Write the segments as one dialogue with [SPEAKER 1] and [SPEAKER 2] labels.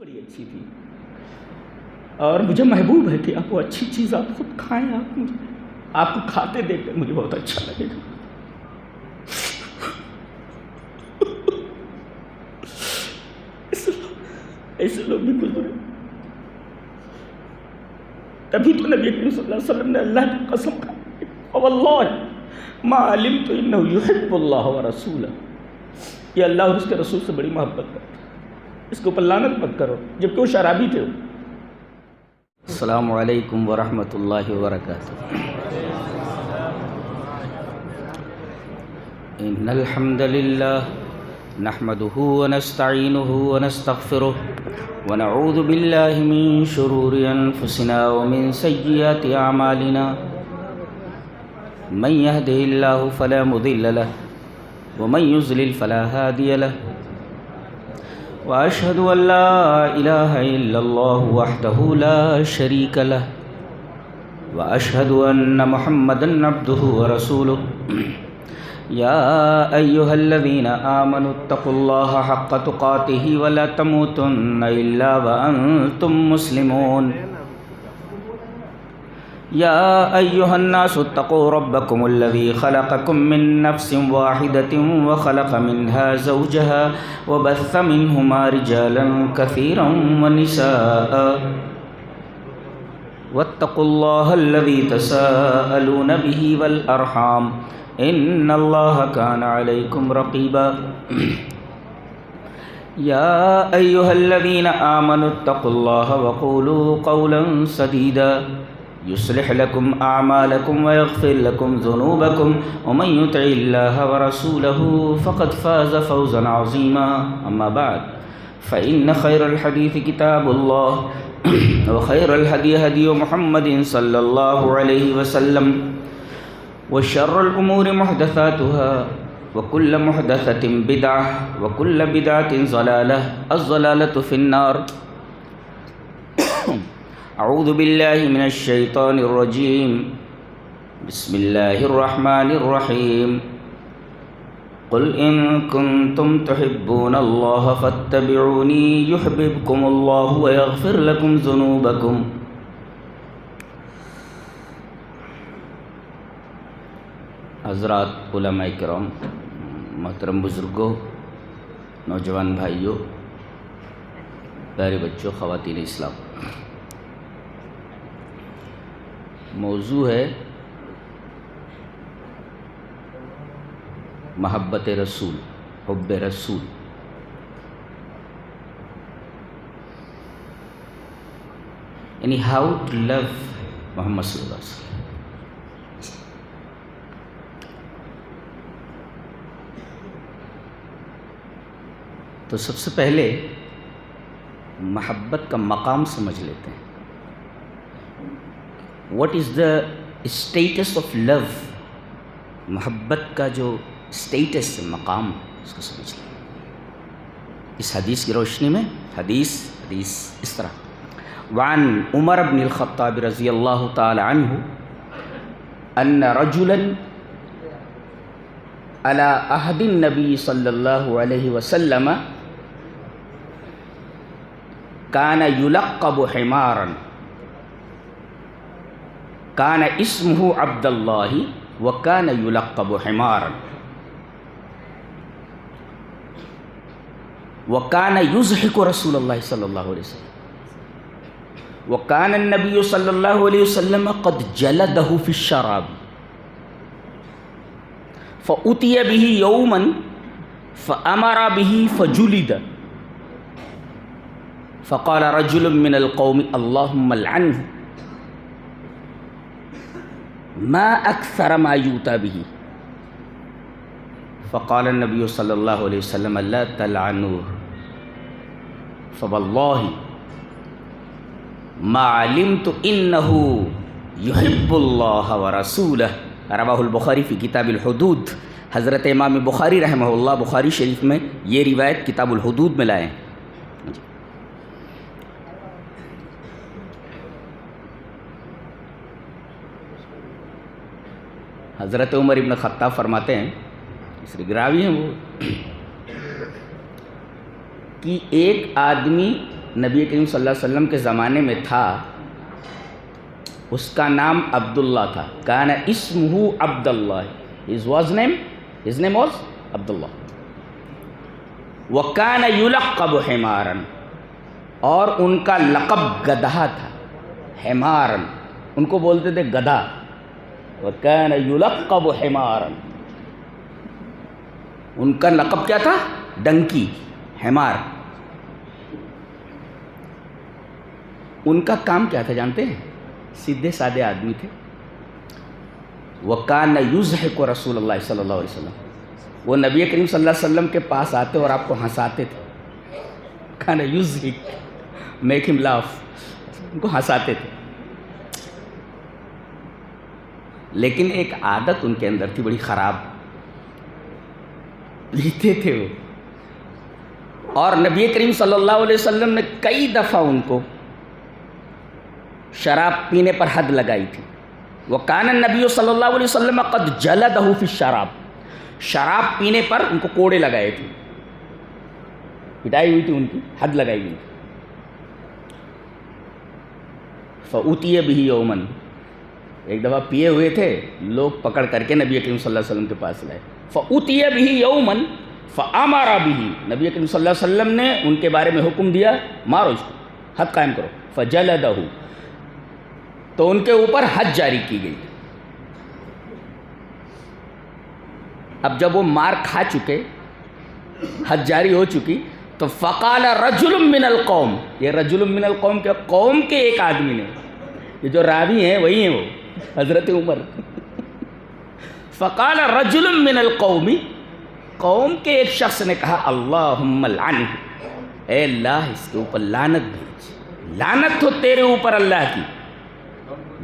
[SPEAKER 1] بڑی اچھی تھی اور مجھے محبوب ہے کہ آپ وہ اچھی چیز آپ خود کھائیں، آپ کو کھاتے دیکھ کر مجھے بہت اچھا لگے گا۔ ایسے لوگ بھی گزرے، تبھی تو نبی کریم صلی اللہ علیہ وسلم نے اللہ کی قسم کھائی، وَوَاللَّهِ مَا عَلِمْتُ إِنَّهُ يُحِبُّ اللَّهَ وَرَسُولَهُ، یہ اللہ اور اس کے رسول سے بڑی محبت کرتا ہے، اس کے اوپر لعنت مت کرو، جبکہ وہ شرابی تھے۔
[SPEAKER 2] السلام علیکم ورحمۃ اللہ وبرکاتہ۔ ان الحمد للہ نحمده ونستعینه ونستغفره ونعوذ باللہ من شرور انفسنا ومن سیئات اعمالنا، من يهده اللہ فلا مضل له ومن يضلل فلا هادی له، وأشهد أن لا إله إلا الله وحده لا شريك له، وأشهد أن محمدًا عبده ورسوله، يا أيها الذين آمنوا اتقوا الله حق تقاته ولا تموتن إلا وأنتم مسلمون، يا أيها الناس اتقوا ربكم الذي خلقكم من نفس واحدة وخلق منها زوجها وبث منهما رجالا كثيرا ونساء، واتقوا الله الذي تساءلون به والأرحام إن الله كان عليكم رقيبا، يا أيها الذين آمنوا اتقوا الله وقولوا قولا سديدا يصلح لكم أعمالكم ويغفر لكم ذنوبكم، ومن يطع الله ورسوله فقد فاز فوزا عظيما، أما بعد فإن خير الحديث كتاب الله وخير الهدي هدي محمد صلى الله عليه وسلم، وشر الأمور محدثاتها وكل محدثة بدعة وكل بدعة ضلالة، الضلالة في النار۔ اعوذ باللہ من الشیطان الرجیم، بسم اللہ الرحمن الرحیم، قل ان کنتم تحبون اللہ فاتبعونی یحببکم اللہ ویغفر لکم ذنوبکم۔ حضرات، علماء کرام، محترم بزرگوں، نوجوان بھائیوں، پیارے بچوں، خواتین اسلام، موضوع ہے محبت رسول، حب رسول۔ یعنی ہاؤ ٹو لو محمد صلی اللہ علیہ وسلم۔ تو سب سے پہلے محبت کا مقام سمجھ لیتے ہیں۔ What is the status of love, محبت کا جو اسٹیٹس مقام، اس کو سمجھ لیں اس حدیث کی روشنی میں۔ حدیث اس طرح، وعن عمر بن الخطاب رضی اللہ تعالی عنہ ان رجلا على عہد النبی صلی اللہ علیہ وسلم کان یلقب حمارا، کان اسمہ عبد اللہ وکان یلقب حمارا، وکان یضحک رسول اللہ صلی اللہ علیہ وسلم، وکان النبی صلی اللہ علیہ وسلم قد جلدہ فی الشراب، فأتی به یوما فأمر به فجلد، فقال رجل من القوم اللهم لعنه ما اکثر ما یؤتی به، فقال النبی صلی اللہ علیہ وسلم لا تلعنوه فواللہ ما علمت انه يحب اللہ ورسولہ، رواہ البخاری فی کتاب الحدود۔ حضرت امام بخاری رحمہ اللہ بخاری شریف میں یہ روایت کتاب الحدود میں لائے ہیں۔ حضرت عمر ابن خطاب فرماتے ہیں، اس راوی ہیں وہ، کہ ایک آدمی نبی کریم صلی اللہ علیہ وسلم کے زمانے میں تھا، اس کا نام عبداللہ تھا. کان اسمہ عبداللہ، his name was عبداللہ. وکان یلقب حمارا، اور ان کا لقب گدھا تھا. حمارا ان کو بولتے تھے گدھا. وکان یلقب حمارا، ان کا لقب کیا تھا؟ ڈنکی، حمار. ان کا کام کیا تھا جانتے ہیں؟ سیدھے سادے آدمی تھے. وَكَانَ يُضْحِكُ رسول اللہ صلی اللہ علیہ وسلم، وہ نبی کریم صلی اللہ علیہ وسلم کے پاس آتے اور آپ کو ہنساتے تھے. كَانَ يُضْحِكُ میک ہم لاف، ان کو ہنساتے تھے. لیکن ایک عادت ان کے اندر تھی بڑی خراب، پیتے تھے وہ. اور نبی کریم صلی اللہ علیہ وسلم نے کئی دفعہ ان کو شراب پینے پر حد لگائی تھی. وَكَانَ النَّبِيُّ صلی اللہ علیہ وسلم قد جلدہ فی الشراب، شراب پینے پر ان کو کوڑے لگائے تھے، پٹائی ہوئی تھی ان کی، حد لگائی ہوئی تھی. فَأُتِيَ بِهِ يَوْمًا، ایک دفعہ پیے ہوئے تھے، لوگ پکڑ کر کے نبی کریم صلی اللہ علیہ وسلم کے پاس لائے. فَأُتِيَ بِهِ يَوْمًا فَأَمَرَ بِهِ، نبی کریم صلی اللہ علیہ وسلم نے ان کے بارے میں حکم دیا، مارو اس کو، حد قائم کرو. فَجَلَدَهُ، تو ان کے اوپر حد جاری کی گئی. اب جب وہ مار کھا چکے، حد جاری ہو چکی، تو فقال رجل من القوم، یہ رجل من القوم کے قوم کے ایک آدمی نے، یہ جو راوی ہیں وہی ہیں وہ حضرت عمر. فقال رجل من القوم، قوم کے ایک شخص نے کہا اللہم لعنہ، اے اللہ اس کے اوپر لعنت بھیج، لعنت ہو تیرے اوپر اللہ کی.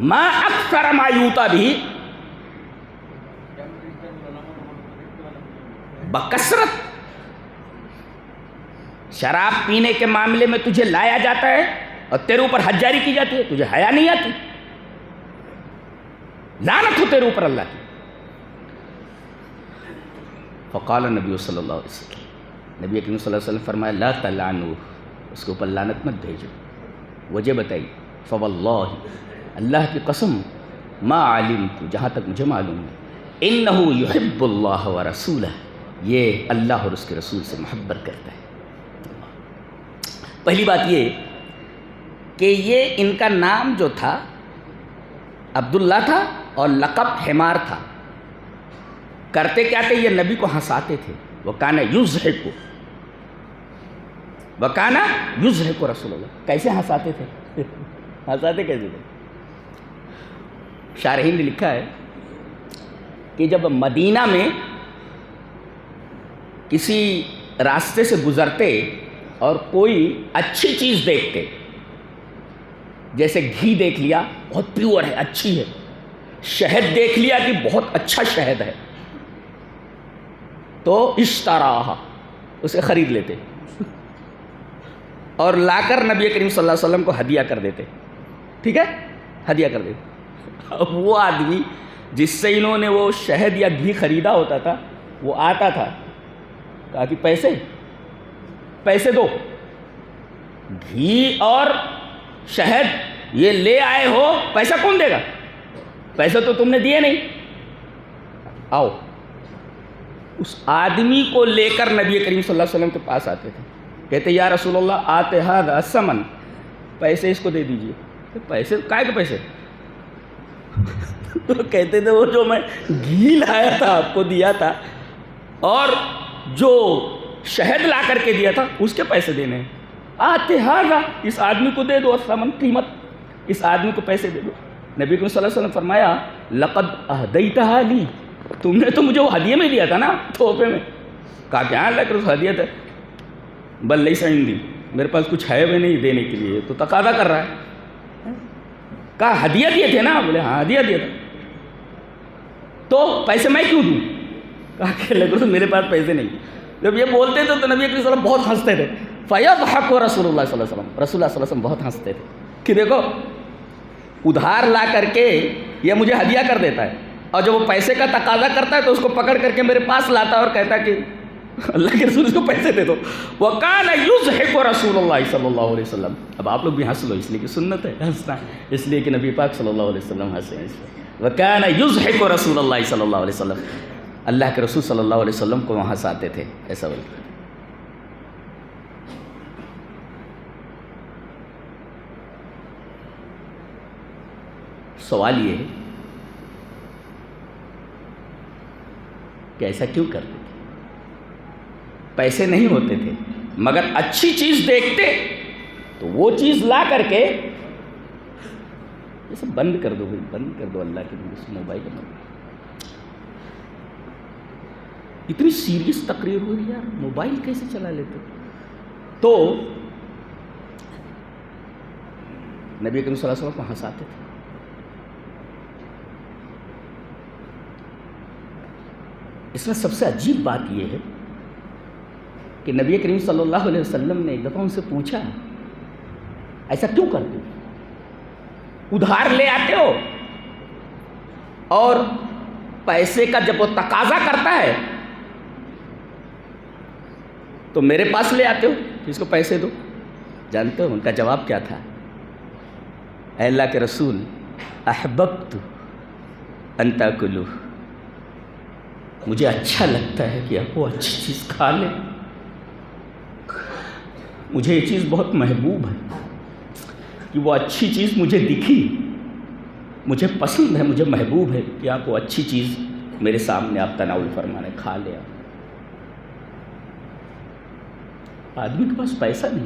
[SPEAKER 2] ما اکثر ما یوتا بھی، بکثرت شراب پینے کے معاملے میں تجھے لایا جاتا ہے اور تیرے اوپر حد جاری کی جاتی ہے، تجھے حیا نہیں آتی، لعنت ہو تیرے اوپر اللہ کی. فقال نبی صلی اللہ علیہ وسلم، نبی کریم صلی اللہ علیہ وسلم فرمایا لا تلعنوہ، اس کے اوپر لعنت مت بھیجو. وجہ بتائی. فواللہ، اللہ کی قسم، ما علمت، جہاں تک مجھے معلوم ہے، انہ یحب اللہ ورسولہ، یہ اللہ اور اس کے رسول سے محبت کرتا ہے. پہلی بات یہ کہ یہ ان کا نام جو تھا عبداللہ تھا اور لقب حمار تھا. کرتے کیا تھے؟ یہ نبی کو ہنساتے تھے. وَكَانَ يُضْحِكُ، وَكَانَ يُضْحِكُ رسول اللہ. کیسے ہنساتے تھے؟ ہنساتے کیسے تھے؟ شارحین نے لکھا ہے کہ جب مدینہ میں کسی راستے سے گزرتے اور کوئی اچھی چیز دیکھتے، جیسے گھی دیکھ لیا بہت پیور ہے، اچھی ہے، شہد دیکھ لیا کہ بہت اچھا شہد ہے، تو اشتراہا، اسے خرید لیتے اور لا کر نبی کریم صلی اللہ علیہ وسلم کو ہدیہ کر دیتے. ٹھیک ہے، ہدیہ کر دیتے. اب وہ آدمی جس سے انہوں نے وہ شہد یا گھی خریدا ہوتا تھا، وہ آتا تھا، کہا کہ پیسے دو، گھی اور شہد یہ لے آئے ہو، پیسہ کون دے گا؟ پیسے تو تم نے دیے نہیں، آؤ. اس آدمی کو لے کر نبی کریم صلی اللہ علیہ وسلم کے پاس آتے تھے، کہتے یا رسول اللہ آتے ہذا الثمن، پیسے اس کو دے دیجئے. پیسے کائے کے پیسے؟ تو کہتے تھے وہ جو میں گھی لایا تھا آپ کو دیا تھا اور جو شہد لا کر کے دیا تھا اس کے پیسے دینے ہیں. آتے ہاگا، اس آدمی کو دے دو الثمن، قیمت، اس آدمی کو پیسے دے دو. نبی صلی اللہ علیہ وسلم فرمایا لقد اہدیتہا لی، تم نے تو مجھے وہ ہدیے میں دیا تھا نا، تحفے میں. کہا کہ ہاں اللہ کے رسول ہدیت ہے. بل لیس عندی، میرے پاس کچھ ہے بھی نہیں دینے کے لیے، تو تقاضا کر رہا ہے. کہا ہدیہ دیے تھے نا؟ بولے ہاں ہدیہ دیا تھا. تو پیسے میں کیوں دوں؟ کہا کہ اللہ کے رسول میرے پاس پیسے نہیں. جب یہ بولتے تھے تو نبی صلی اللہ علیہ وسلم بہت ہنستے تھے. فَيَضْحَكُ رسول اللہ صلی اللہ علیہ وسلم، رسول اللہ صلی اللہ علیہ وسلم بہت ہنستے تھے کہ دیکھو ادھار لا کر کے یہ مجھے ہدیہ کر دیتا ہے، اور جب وہ پیسے کا تقاضا کرتا ہے تو اس کو پکڑ کر کے میرے پاس لاتا ہے اور کہتا ہے کہ
[SPEAKER 1] اللہ کے رسول اس کو پیسے دے دو. وَكَانَ يُضْحِكُ رسول اللہ صلی اللہ علیہ وسلم. اب آپ لوگ بھی ہنس لو، اس لیے کہ سنت ہے ہنسنا، اس لیے کہ نبی پاک صلی اللہ علیہ وسلم ہنسے ہیں. وَكَانَ يُضْحِكُ رسول اللہ صلی اللہ علیہ وسلم. اللہ کے رسول صلی اللہ علیہ وسلم کو وہاں ہنساتے تھے. ایسا بولتے سوال یہ ہے کہ ایسا کیوں کرتے تھے؟ پیسے نہیں ہوتے تھے مگر اچھی چیز دیکھتے تو وہ چیز لا کر کے یہ سب بند کر دو بھائی، بند کر دو اللہ کے لیے موبائل میں. اتنی سیریس تقریر ہو رہی ہے، موبائل کیسے چلا لیتے؟ تو نبی کریم صلی اللہ علیہ وسلم کو ہنساتے تھے. اس میں سب سے عجیب بات یہ ہے کہ نبی کریم صلی اللہ علیہ وسلم نے ایک دفعہ ان سے پوچھا ایسا کیوں کرتے ہو؟ ادھار لے آتے ہو اور پیسے کا جب وہ تقاضا کرتا ہے تو میرے پاس لے آتے ہو کہ اس کو پیسے دو. جانتے ہو ان کا جواب کیا تھا؟ اے اللہ کے رسول، احببت ان تاکلوا، مجھے اچھا لگتا ہے کہ آپ وہ اچھی چیز کھا لیں. مجھے یہ چیز بہت محبوب ہے کہ وہ اچھی چیز مجھے دکھی، مجھے پسند ہے، مجھے محبوب ہے کہ آپ وہ اچھی چیز میرے سامنے آپ تناول فرمانے، کھا لیں. آدمی کے پاس پیسہ نہیں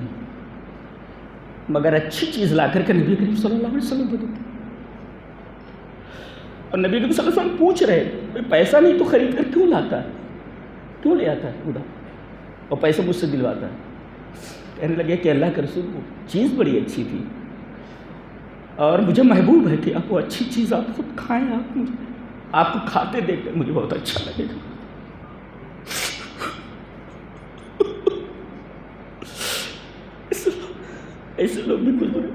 [SPEAKER 1] مگر اچھی چیز لا کر کے نبی کریم صلی اللہ علیہ وسلم دے دیتے. اور نبی کریم صلی اللہ علیہ وسلم پوچھ رہے پیسہ نہیں تو خرید کر کیوں لاتا ہے، کیوں لے آتا ہے خدا اور پیسے مجھ سے دلواتا ہے؟ کہنے لگے کہ اللہ کے رسول وہ چیز بڑی اچھی تھی اور مجھے محبوب ہے کہ آپ وہ اچھی چیز آپ خود کھائیں، آپ کو کھاتے دیکھ کر مجھے بہت اچھا لگے گا. ایسے لوگ بھی گزرے.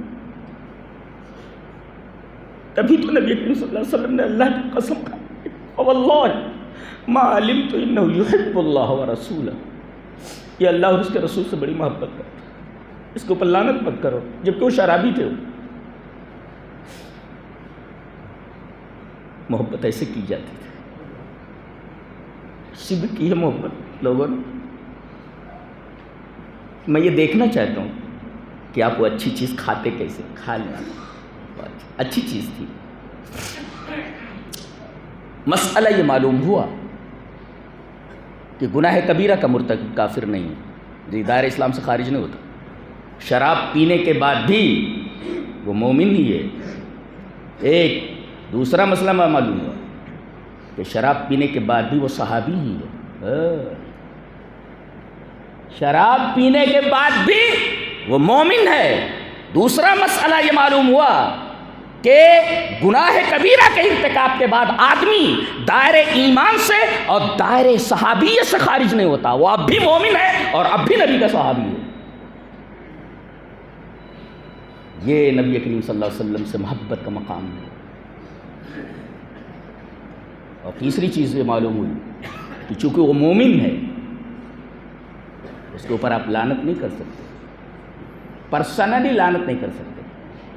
[SPEAKER 1] تبھی تو نبی کریم صلی اللہ علیہ وسلم نے اللہ کی قسم کھائی، وَوَاللَّهِ مَا عَلِمْتُ إِنَّهُ يُحِبُّ اللَّهَ وَرَسُولَهُ. یہ اللہ اور اس کے رسول سے بڑی محبت کرتا ہے، اس کے اوپر لعنت مت کرو. جبکہ وہ شرابی تھے، محبت ایسے کی جاتی تھی. شب کی ہے محبت لوگوں نے. میں یہ دیکھنا چاہتا ہوں کہ آپ وہ اچھی چیز کھاتے کیسے، کھا لیں. اچھی چیز تھی. مسئلہ یہ معلوم ہوا کہ گناہ کبیرہ کا مرتکب کافر نہیں ہے، دائرہ اسلام سے خارج نہیں ہوتا. شراب پینے کے بعد بھی وہ مومن ہی ہے. ایک دوسرا مسئلہ میں معلوم ہوا کہ شراب پینے کے بعد بھی وہ صحابی ہی ہے. شراب پینے کے بعد بھی وہ مومن ہے. دوسرا مسئلہ یہ معلوم ہوا کہ گناہ کبیرہ کے ارتکاب کے بعد آدمی دائرے ایمان سے اور دائرے صحابیت سے خارج نہیں ہوتا. وہ اب بھی مومن ہے اور اب بھی نبی کا صحابی ہے. یہ نبی کریم صلی اللہ علیہ وسلم سے محبت کا مقام ہے. اور تیسری چیز یہ معلوم ہوئی کہ چونکہ وہ مومن ہے اس کے اوپر آپ لعنت نہیں کر سکتے، پرسنلی لعنت نہیں کر سکتے.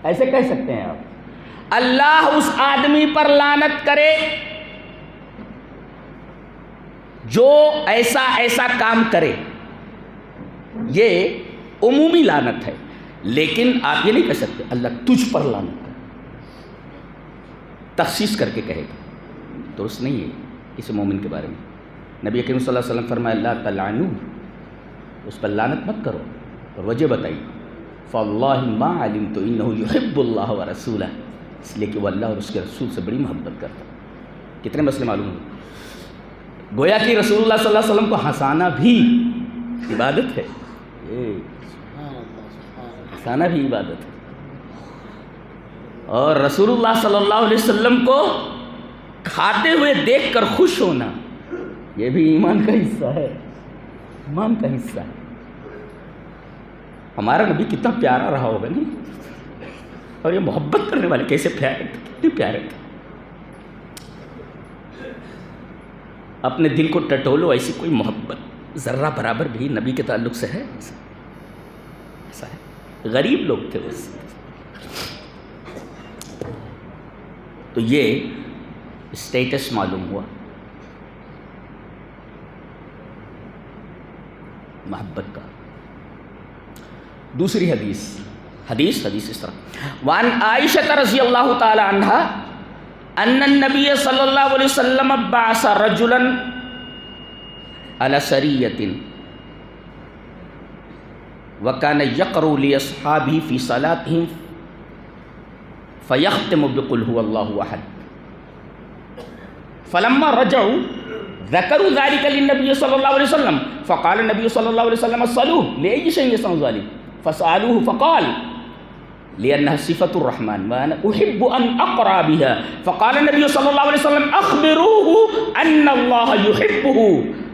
[SPEAKER 1] ایسے کہہ سکتے ہیں آپ اللہ اس آدمی پر لعنت کرے جو ایسا ایسا کام کرے، یہ عمومی لعنت ہے. لیکن آپ یہ نہیں کہہ سکتے اللہ تجھ پر لعنت کرے، تخصیص کر کے کہے گا. درست نہیں ہے کسی مومن کے بارے میں. نبی کریم صلی اللہ علیہ وسلم فرمایا اللہ تلعنوا، اس پر لعنت مت کرو. اور وجہ بتائی فَوَاللَّهِ مَا عَلِمْتُ إِنَّهُ يُحِبُّ اللَّهَ وَرَسُولَهُ، اس لیے کہ وہ اللہ اور اس کے رسول سے بڑی محبت کرتا ہے. کتنے مسئلے معلوم ہیں؟ گویا کہ رسول اللہ صلی اللہ علیہ وسلم کو ہنسانا بھی عبادت ہے. ہنسانا بھی عبادت ہے. اور رسول اللہ صلی اللہ علیہ وسلم کو کھاتے ہوئے دیکھ کر خوش ہونا یہ بھی ایمان کا حصہ ہے. ایمان کا حصہ ہے. ہمارا نبی کتنا پیارا رہا ہوگا نہیں؟ اور یہ محبت کرنے والے کیسے پیارے تھے، کتنے پیارے تھے. اپنے دل کو ٹٹولو ایسی کوئی محبت ذرہ برابر بھی نبی کے تعلق سے ہے؟ ایسا ہے، غریب لوگ تھے بس. تو یہ اسٹیٹس معلوم ہوا محبت کا. دوسری حدیث اس طرح، وعن عائشہ رضی اللہ تعالی عنہا ان النبی صلی اللہ علیہ وسلم بعث رجلا على سریۃ وكان يقرأ لأصحابه في صلاتهم فيختم بقل هو الله أحد. فلما رجعوا ذكروا ذلك للنبي صلى الله عليه وسلم فقال النبي صلى الله عليه وسلم صلوه لأي شيء يصنع ذلك فسألوه فقال لأنها صفة الرحمن وأنا أحب أن أقرأ بها. فقال النبي صلى الله عليه وسلم أخبروه أن الله يحبه.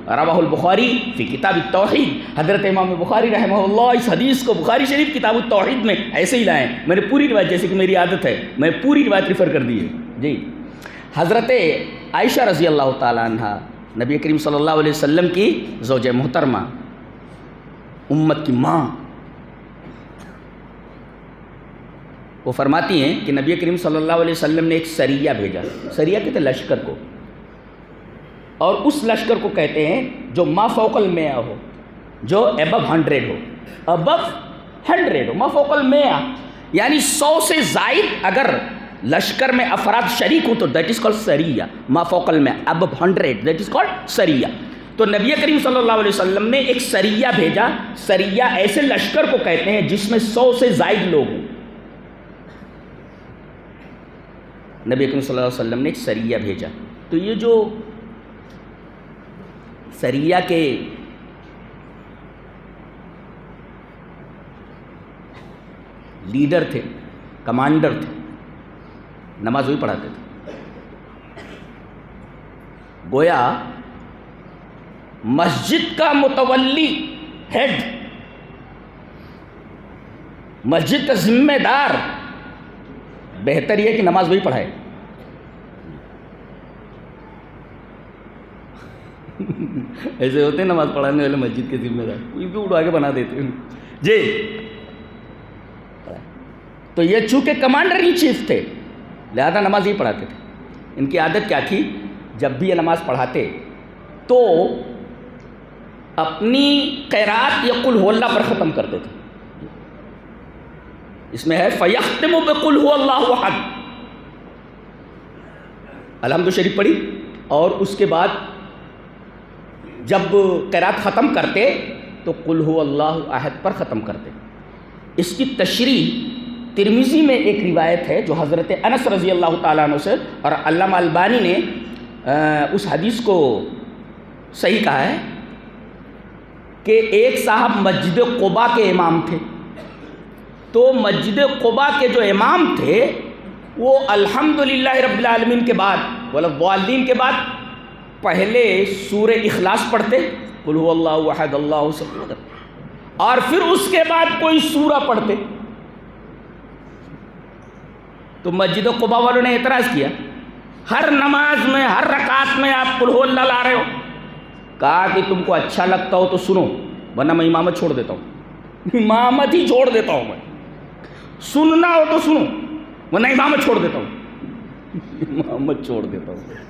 [SPEAKER 1] رواہ البخاری فی کتاب التوحید. حضرت امام بخاری رحمہ اللہ اس حدیث کو بخاری شریف کتاب التوحید میں ایسے ہی لائیں. میں نے پوری روایت، جیسے کہ میری عادت ہے میں پوری روایت ریفر کر دی ہے جی. حضرت عائشہ رضی اللہ تعالی عنہ نبی کریم صلی اللہ علیہ وسلم کی زوجہ محترمہ، امت کی ماں، وہ فرماتی ہیں کہ نبی کریم صلی اللہ علیہ وسلم نے ایک سریہ بھیجا. سریہ کہتے لشکر کو، اور اس لشکر کو کہتے ہیں جو ما فوق المئہ ہو، جو ابو 100 ہو، ابو 100 ہو، ما فوق المئہ یعنی 100 سے زائد اگر لشکر میں افراد شریک ہوں تو دیٹ از کالڈ سریہ. ما فوق المئہ ابو 100 دیٹ از کالڈ سریہ. تو نبی کریم صلی اللہ علیہ وسلم نے ایک سریہ بھیجا. سریہ ایسے لشکر کو کہتے ہیں جس میں 100 سے زائد لوگ ہوں. نبی کریم صلی اللہ علیہ وسلم نے ایک سریہ بھیجا. تو یہ جو سریہ کے لیڈر تھے، کمانڈر تھے، نماز وہی پڑھاتے تھے. گویا مسجد کا متولی، ہیڈ، مسجد کا ذمہ دار بہتر یہ کہ نماز وہی پڑھائے. ایسے ہوتے ہیں نماز پڑھانے والے مسجد کے ذمہ دار، کوئی بھی اٹھا کے بنا دیتے ہیں جی. تو یہ چونکہ کمانڈر ان چیف تھے لہذا نماز ہی پڑھاتے تھے. ان کی عادت کیا تھی؟ جب بھی یہ نماز پڑھاتے تو اپنی قرات یا قل هو اللہ پر ختم کرتے تھے. اس میں ہے فَيَخْتِمُ بِقُلْ هُوَ اللَّهُ أَحَدٌ. الحمد شریف پڑھی اور اس کے بعد جب قرات ختم کرتے تو قل هو اللہ احد پر ختم کرتے. اس کی تشریح ترمذی میں ایک روایت ہے جو حضرت انس رضی اللہ تعالیٰ عنہ سے، اور علامہ البانی نے اس حدیث کو صحیح کہا ہے کہ ایک صاحب مسجد قباء کے امام تھے. تو مسجد قباء کے جو امام تھے وہ الحمدللہ رب العالمین کے بعد والدین کے بعد پہلے سورہ اخلاص پڑھتے، قل هو اللہ احد اللہ الصمد، اور پھر اس کے بعد کوئی سورہ پڑھتے. تو مسجد قباء والوں نے اعتراض کیا، ہر نماز میں ہر رکعت میں آپ قل هو اللہ لا رہے ہو. کہا کہ تم کو اچھا لگتا ہو تو سنو ورنہ میں امامت چھوڑ دیتا ہوں. امامت ہی چھوڑ دیتا ہوں میں. سننا ہو تو سنو ورنہ امامت چھوڑ دیتا ہوں. امامت چھوڑ دیتا ہوں.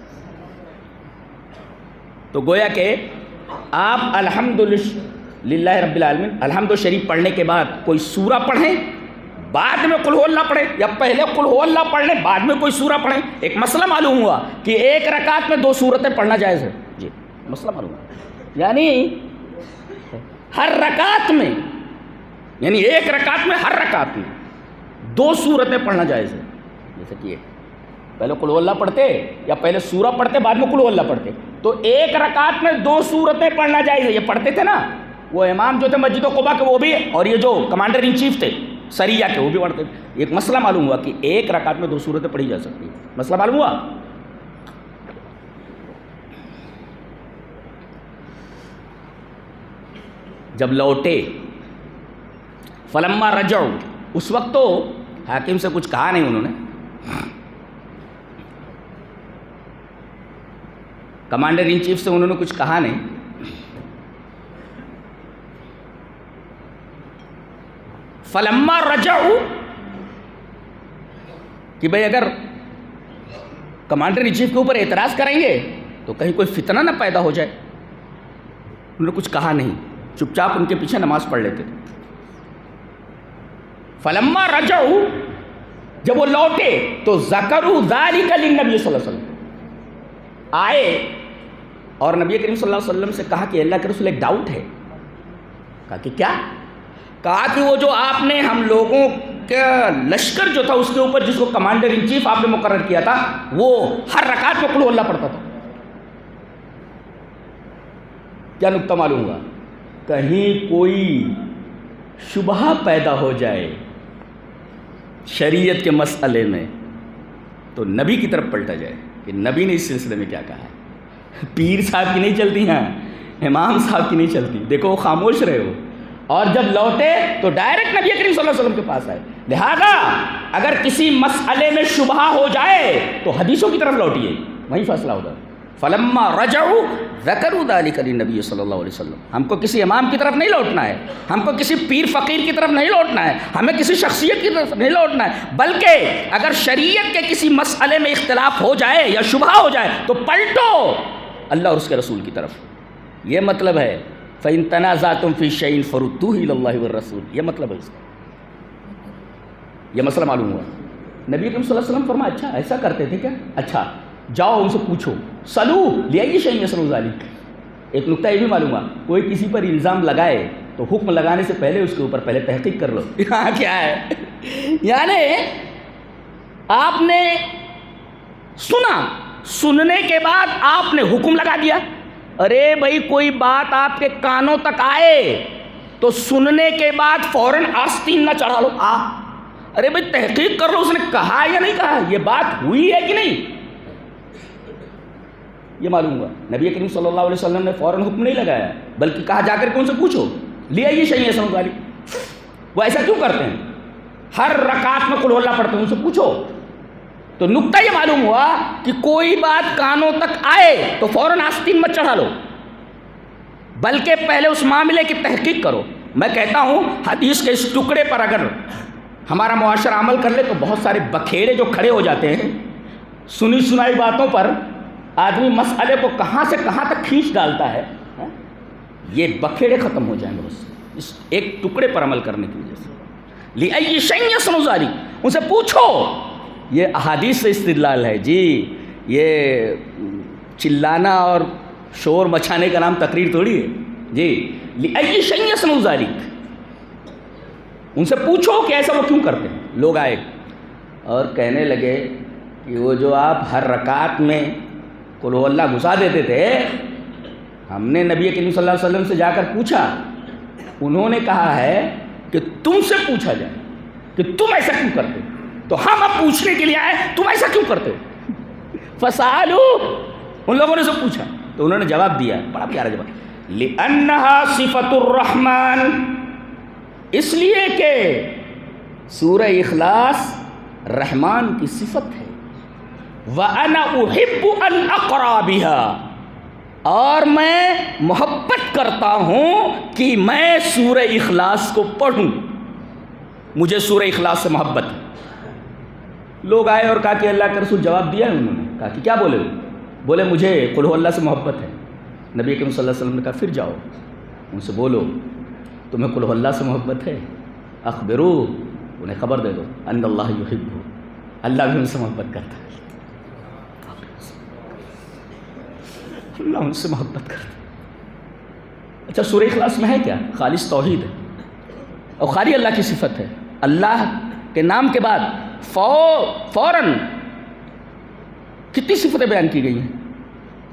[SPEAKER 1] تو گویا کہ آپ الحمدللہ رب العالمین الحمد شریف پڑھنے کے بعد کوئی سورہ پڑھیں، بعد میں قل هو اللہ پڑھیں، یا پہلے قل هو اللہ پڑھ لیں بعد میں کوئی سورہ پڑھیں. ایک مسئلہ معلوم ہوا کہ ایک رکعت میں 2 سورتیں پڑھنا جائز ہے جی. مسئلہ معلوم ہوا یعنی ہر رکعت میں، یعنی ایک رکعت میں ہر رکعت میں 2 سورتیں پڑھنا جائز ہے. جیسے کہ پہلے قل هو اللہ پڑھتے یا پہلے سورہ پڑھتے بعد میں قل هو اللہ پڑھتے، تو ایک رکعت میں 2 سورتیں پڑھنا جائز ہے. یہ پڑھتے تھے نا وہ امام جو تھے مسجد قباء کے، وہ بھی، اور یہ جو کمانڈر ان چیف تھے سریہ کے، وہ بھی پڑھتے تھے. ایک مسئلہ معلوم ہوا کہ ایک رکعت میں 2 سورتیں پڑھی جا سکتی ہیں. مسئلہ معلوم ہوا. جب لوٹے فلما رجعوا، اس وقت تو حاکم سے کچھ کہا نہیں انہوں نے، کمانڈر ان چیف سے انہوں نے کچھ کہا نہیں. فلما رجعوا کہ بھئی اگر کمانڈر ان چیف کے اوپر اعتراض کریں گے تو کہیں کوئی فتنہ نہ پیدا ہو جائے. انہوں نے کچھ کہا نہیں، چپ چاپ ان کے پیچھے نماز پڑھ لیتے تھے. فلما رجعوا جب وہ لوٹے تو ذکروا ذلک للنبی صلی اللہ علیہ وسلم، آئے اور نبی کریم صلی اللہ علیہ وسلم سے کہا کہ اللہ کے رسول ایک ڈاؤٹ ہے. کہا کہ کیا؟ کہا کہ وہ جو آپ نے ہم لوگوں کا لشکر جو تھا اس کے اوپر جس کو کمانڈر ان چیف آپ نے مقرر کیا تھا وہ ہر رکعت میں قل ہو اللہ پڑھتا تھا. کیا نکتہ معلوم ہوا؟ کہیں کوئی شبہ پیدا ہو جائے شریعت کے مسئلے میں تو نبی کی طرف پلٹا جائے کہ نبی نے اس سلسلے میں کیا کہا ہے. پیر صاحب کی نہیں چلتی ہیں، امام صاحب کی نہیں چلتی. دیکھو وہ خاموش رہے ہو، اور جب لوٹے تو ڈائریکٹ نبی کریم صلی اللہ علیہ وسلم کے پاس آئے. لہذا اگر کسی مسئلے میں شبہ ہو جائے تو حدیثوں کی طرف لوٹیے، وہیں فیصلہ ہوگا. فلما رجعوا ذکروا ذلک للنبی صلی اللہ علیہ وسلم. ہم کو کسی امام کی طرف نہیں لوٹنا ہے، ہم کو کسی پیر فقیر کی طرف نہیں لوٹنا ہے، ہمیں کسی شخصیت کی طرف نہیں لوٹنا ہے، بلکہ اگر شریعت کے کسی مسئلے میں اختلاف ہو جائے یا شبہ ہو جائے تو پلٹو اللہ اور اس کے رسول کی طرف. یہ مطلب ہے فَإِن تَنَازَعْتُمْ فِي شَيْءٍ فَرُدُّوهُ إِلَى اللَّهِ وَالرَّسُولِ. یہ مطلب ہے اس کا. یہ مسئلہ معلوم ہوا. نبی کریم صلی اللہ علیہ وسلم فرمایا اچھا ایسا کرتے تھے کیا؟ اچھا جاؤ ان سے پوچھو. سلو لِأَيِّ شَيْءٍ يَصْنَعُ ذَلِكَ. ایک نکتہ یہ بھی معلوم ہوا، کوئی کسی پر الزام لگائے تو حکم لگانے سے پہلے اس کے اوپر پہلے تحقیق کر لو. یہاں کیا ہے؟ یعنی آپ نے سنا، سننے کے بعد آپ نے حکم لگا دیا. ارے بھائی کوئی بات آپ کے کانوں تک آئے تو سننے کے بعد فوراً آستین نہ چڑھا لو. ارے بھائی تحقیق کر لو اس نے کہا یا نہیں کہا، یہ بات ہوئی ہے کہ نہیں. یہ معلوم ہوا نبی کریم صلی اللہ علیہ وسلم نے فوراً حکم نہیں لگایا، بلکہ کہا جا کر کے ان سے پوچھو لِأَيِّ شَيْءٍ يَصْنَعُ ذَلِكَ. وہ ایسا کیوں کرتے ہیں؟ ہر رکعت میں قل ہو اللہ پڑھتے ہیں، ان سے پوچھو. تو نکتہ یہ معلوم ہوا کہ کوئی بات کانوں تک آئے تو فوراً آستین مت چڑھا لو، بلکہ پہلے اس معاملے کی تحقیق کرو. میں کہتا ہوں حدیث کے اس ٹکڑے پر اگر ہمارا معاشرہ عمل کر لے تو بہت سارے بکھیڑے جو کھڑے ہو جاتے ہیں سنی سنائی باتوں پر، آدمی مسئلے کو کہاں سے کہاں تک کھینچ ڈالتا ہے، یہ بکھیڑے ختم ہو جائیں گے بس اس ایک ٹکڑے پر عمل کرنے کی وجہ سے. لِأَيِّ شَيْءٍ يَصْنَعُ ذَلِكَ. ان سے پوچھو. یہ احادیث سے استدلال ہے جی، یہ چلانا اور شور مچانے کا نام تقریر تھوڑی ہے جی. لِأَيِّ شَيْءٍ يَصْنَعُ ذَلِكَ. ان سے پوچھو کہ ایسا وہ کیوں کرتے ہیں. لوگ آئے اور کہنے لگے کہ وہ جو آپ ہر رکعت میں قل ہو اللہ گھسا دیتے تھے، ہم نے نبی کریم صلی اللہ علیہ وسلم سے جا کر پوچھا، انہوں نے کہا ہے کہ تم سے پوچھا جائے کہ تم ایسا کیوں کرتے ہو. تو ہم اب پوچھنے کے لیے آئے تم ایسا کیوں کرتے ہو. فسالو، ان لوگوں نے سے پوچھا تو انہوں نے جواب دیا، بڑا پیارا جواب. لِأَنَّهَا صِفَةُ الرَّحْمَنِ. اس لیے کہ سورہ اخلاص رحمان کی صفت ہے. وَأَنَا أُحِبُّ أَنْ أَقْرَأَ بِهَا. اور میں محبت کرتا ہوں کہ میں سورہ اخلاص کو پڑھوں، مجھے سورہ اخلاص سے محبت ہے. لوگ آئے اور کہا کہ اللہ کے رسول جواب دیا ہے. انہوں نے کہا کہ کیا بولے؟ بولے مجھے قل ہو اللہ سے محبت ہے. نبی کریم صلی اللہ علیہ وسلم نے کہا پھر جاؤ ان سے بولو تمہیں قل ہو اللہ سے محبت ہے. اخبرو، انہیں خبر دے دو ان اللہ یحبہ، اللہ بھی ان سے محبت کرتا ہے. اللہ ان سے محبت کرتا ہے. اچھا سورہ اخلاص میں ہے کیا؟ خالص توحید ہے اور خالی اللہ کی صفت ہے. اللہ کے نام کے بعد فوراً کتنی صفتیں بیان کی گئی ہیں؟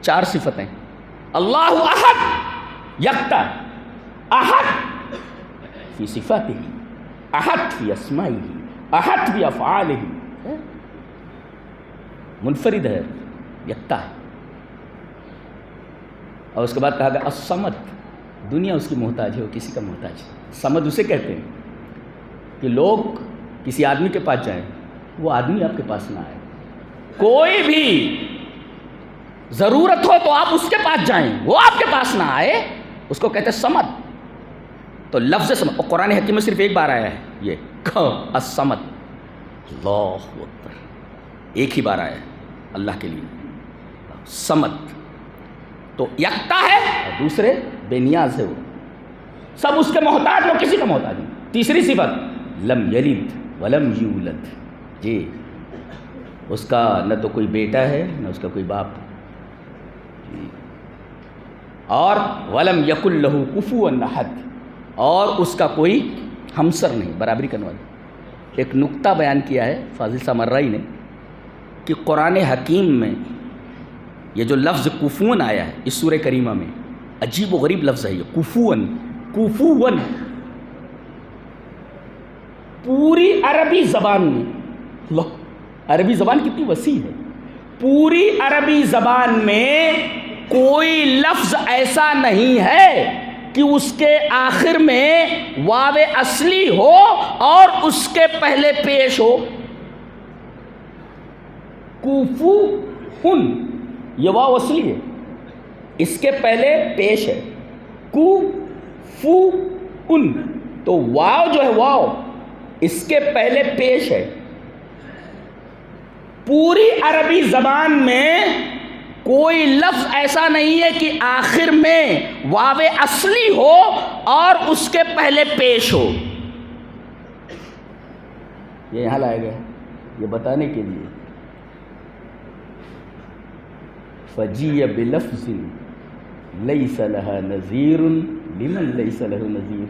[SPEAKER 1] 4 صفتیں. اللہ احد، یکتا، احد فی صفاتہ، احد فی اسمائہ، احد فی افعالہ. منفرد ہے، یکتا ہے. اور اس کے بعد کہا گیا الصمد، دنیا اس کی محتاج ہے، وہ کسی کا محتاج ہے. صمد اسے کہتے ہیں کہ لوگ کسی آدمی کے پاس جائیں، وہ آدمی آپ کے پاس نہ آئے. کوئی بھی ضرورت ہو تو آپ اس کے پاس جائیں، وہ آپ کے پاس نہ آئے، اس کو کہتے ہیں صمد. تو لفظ سمت، اور قرآن حکیم میں صرف ایک بار آیا ہے یہ الصمد، اللہ اکبر، ایک ہی بار آیا ہے اللہ کے لیے صمد، تو یکتا ہے اور دوسرے بے نیاز ہے، وہ سب اس کے محتاج، وہ کسی کا محتاج نہیں۔ تیسری صفت لم یلد ولم یولد، جی اس کا نہ تو کوئی بیٹا ہے نہ اس کا کوئی باپ، جی، اور ولم یکن لہ کفوا احد، اور اس کا کوئی ہمسر نہیں، برابری کرنے والا۔ ایک نقطہ بیان کیا ہے فاضل سامرائی نے کہ قرآن حکیم میں یہ جو لفظ کفون آیا ہے اس سورہ کریمہ میں، عجیب و غریب لفظ ہے یہ کفون، کفون پوری عربی زبان میں، اللہ، عربی زبان کتنی وسیع ہے، پوری عربی زبان میں کوئی لفظ ایسا نہیں ہے کہ اس کے آخر میں واو اصلی ہو اور اس کے پہلے پیش ہو۔ کوفون یہ واو اصلی ہے، اس کے پہلے پیش ہے کوفون، تو واو جو ہے واو اس کے پہلے پیش ہے۔ پوری عربی زبان میں کوئی لفظ ایسا نہیں ہے کہ آخر میں واو اصلی ہو اور اس کے پہلے پیش ہو۔ یہ یہاں لایا گیا یہ بتانے کے لیے، فجیء بلفظ لیس لہا نظیر لمن لیس لہ نظیر،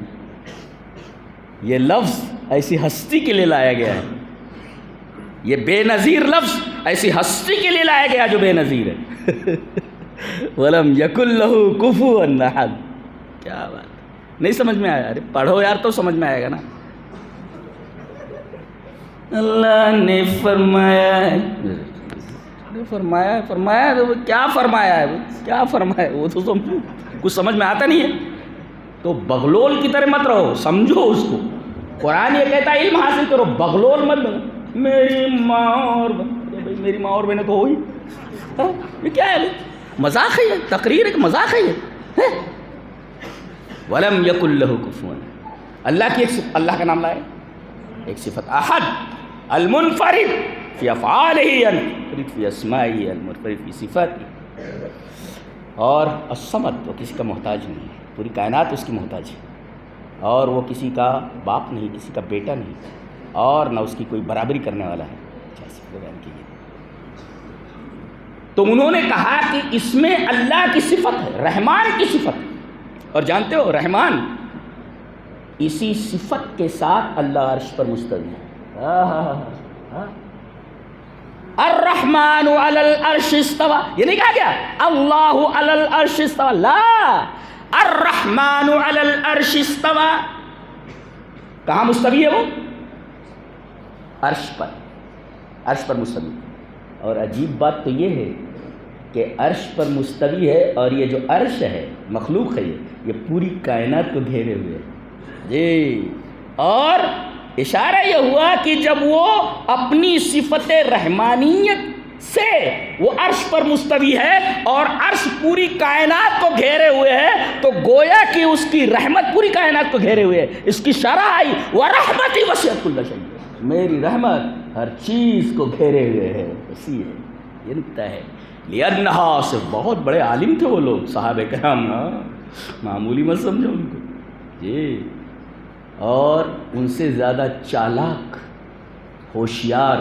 [SPEAKER 1] یہ لفظ ایسی ہستی کے لیے لایا گیا ہے، یہ بے نظیر لفظ ایسی ہستی کے لیے لایا گیا جو بے نظیر ہے۔ وَلَمْ يَكُنْ لَهُ كُفُوًا أَحَدٌ، کیا بات، نہیں سمجھ میں آیا؟ ارے پڑھو یار تو سمجھ میں آئے گا نا۔ اللہ نے فرمایا ہے، فرمایا تو کیا فرمایا ہے، کیا فرمایا ہے وہ تو سمجھو، کچھ سمجھ میں آتا نہیں ہے تو بغلول کی طرح مت رہو، سمجھو اس کو۔ قرآن یہ کہتا ہے علم حاصل کرو، بغلول مت بنو، میری ماں اور بھائی میری ماں اور بہنیں تو ہوئی، یہ کیا ہے، مذاق ہے، یہ تقریر ایک مذاق ہے یہ۔ وَلَمْ يَكُنْ لَهُ كُفُوًا، اللہ کی ایک، اللہ کا نام لائے، ایک صفت احد، المنفرد فی افعالہ، المنفرد فی اسمائہ، المنفرد فی صفاتہ، اور الصمد، وہ کسی کا محتاج نہیں ہے، پوری کائنات اس کی محتاج ہے، اور وہ کسی کا باپ نہیں، کسی کا بیٹا نہیں، اور نہ اس کی کوئی برابری کرنے والا ہے۔ بیان کیجیے، تو انہوں نے کہا کہ اس میں اللہ کی صفت ہے، رحمان کی صفت ہے، اور جانتے ہو رحمان اسی صفت کے ساتھ اللہ عرش پر مستوی ہے۔ الرحمن علی العرش استوى، یہ نہیں کہا گیا اللہ علی العرش استوى، لا، الرحمن علی العرش استوى، کہاں مستوی ہے وہ؟ عرش پر، عرش پر مستوی۔ اور عجیب بات تو یہ ہے کہ عرش پر مستوی ہے، اور یہ جو عرش ہے مخلوق ہے، یہ پوری کائنات کو گھیرے ہوئے ہے، جی، اور اشارہ یہ ہوا کہ جب وہ اپنی صفت رحمانیت سے وہ عرش پر مستوی ہے اور عرش پوری کائنات کو گھیرے ہوئے ہے، تو گویا کہ اس کی رحمت پوری کائنات کو گھیرے ہوئے ہے۔ اس کی شرح آئی وَرَحْمَتِي وَسِعَتْ كُلَّ شَيْءٍ، میری رحمت ہر چیز کو گھیرے ہوئے ہے، وسیع ہے، یہ نکتہ ہے۔ لِأَنَّهَا، سے بہت بڑے عالم تھے وہ لوگ، صحابہ کرام، معمولی مت سمجھو ان کو، جی، اور ان سے زیادہ چالاک، ہوشیار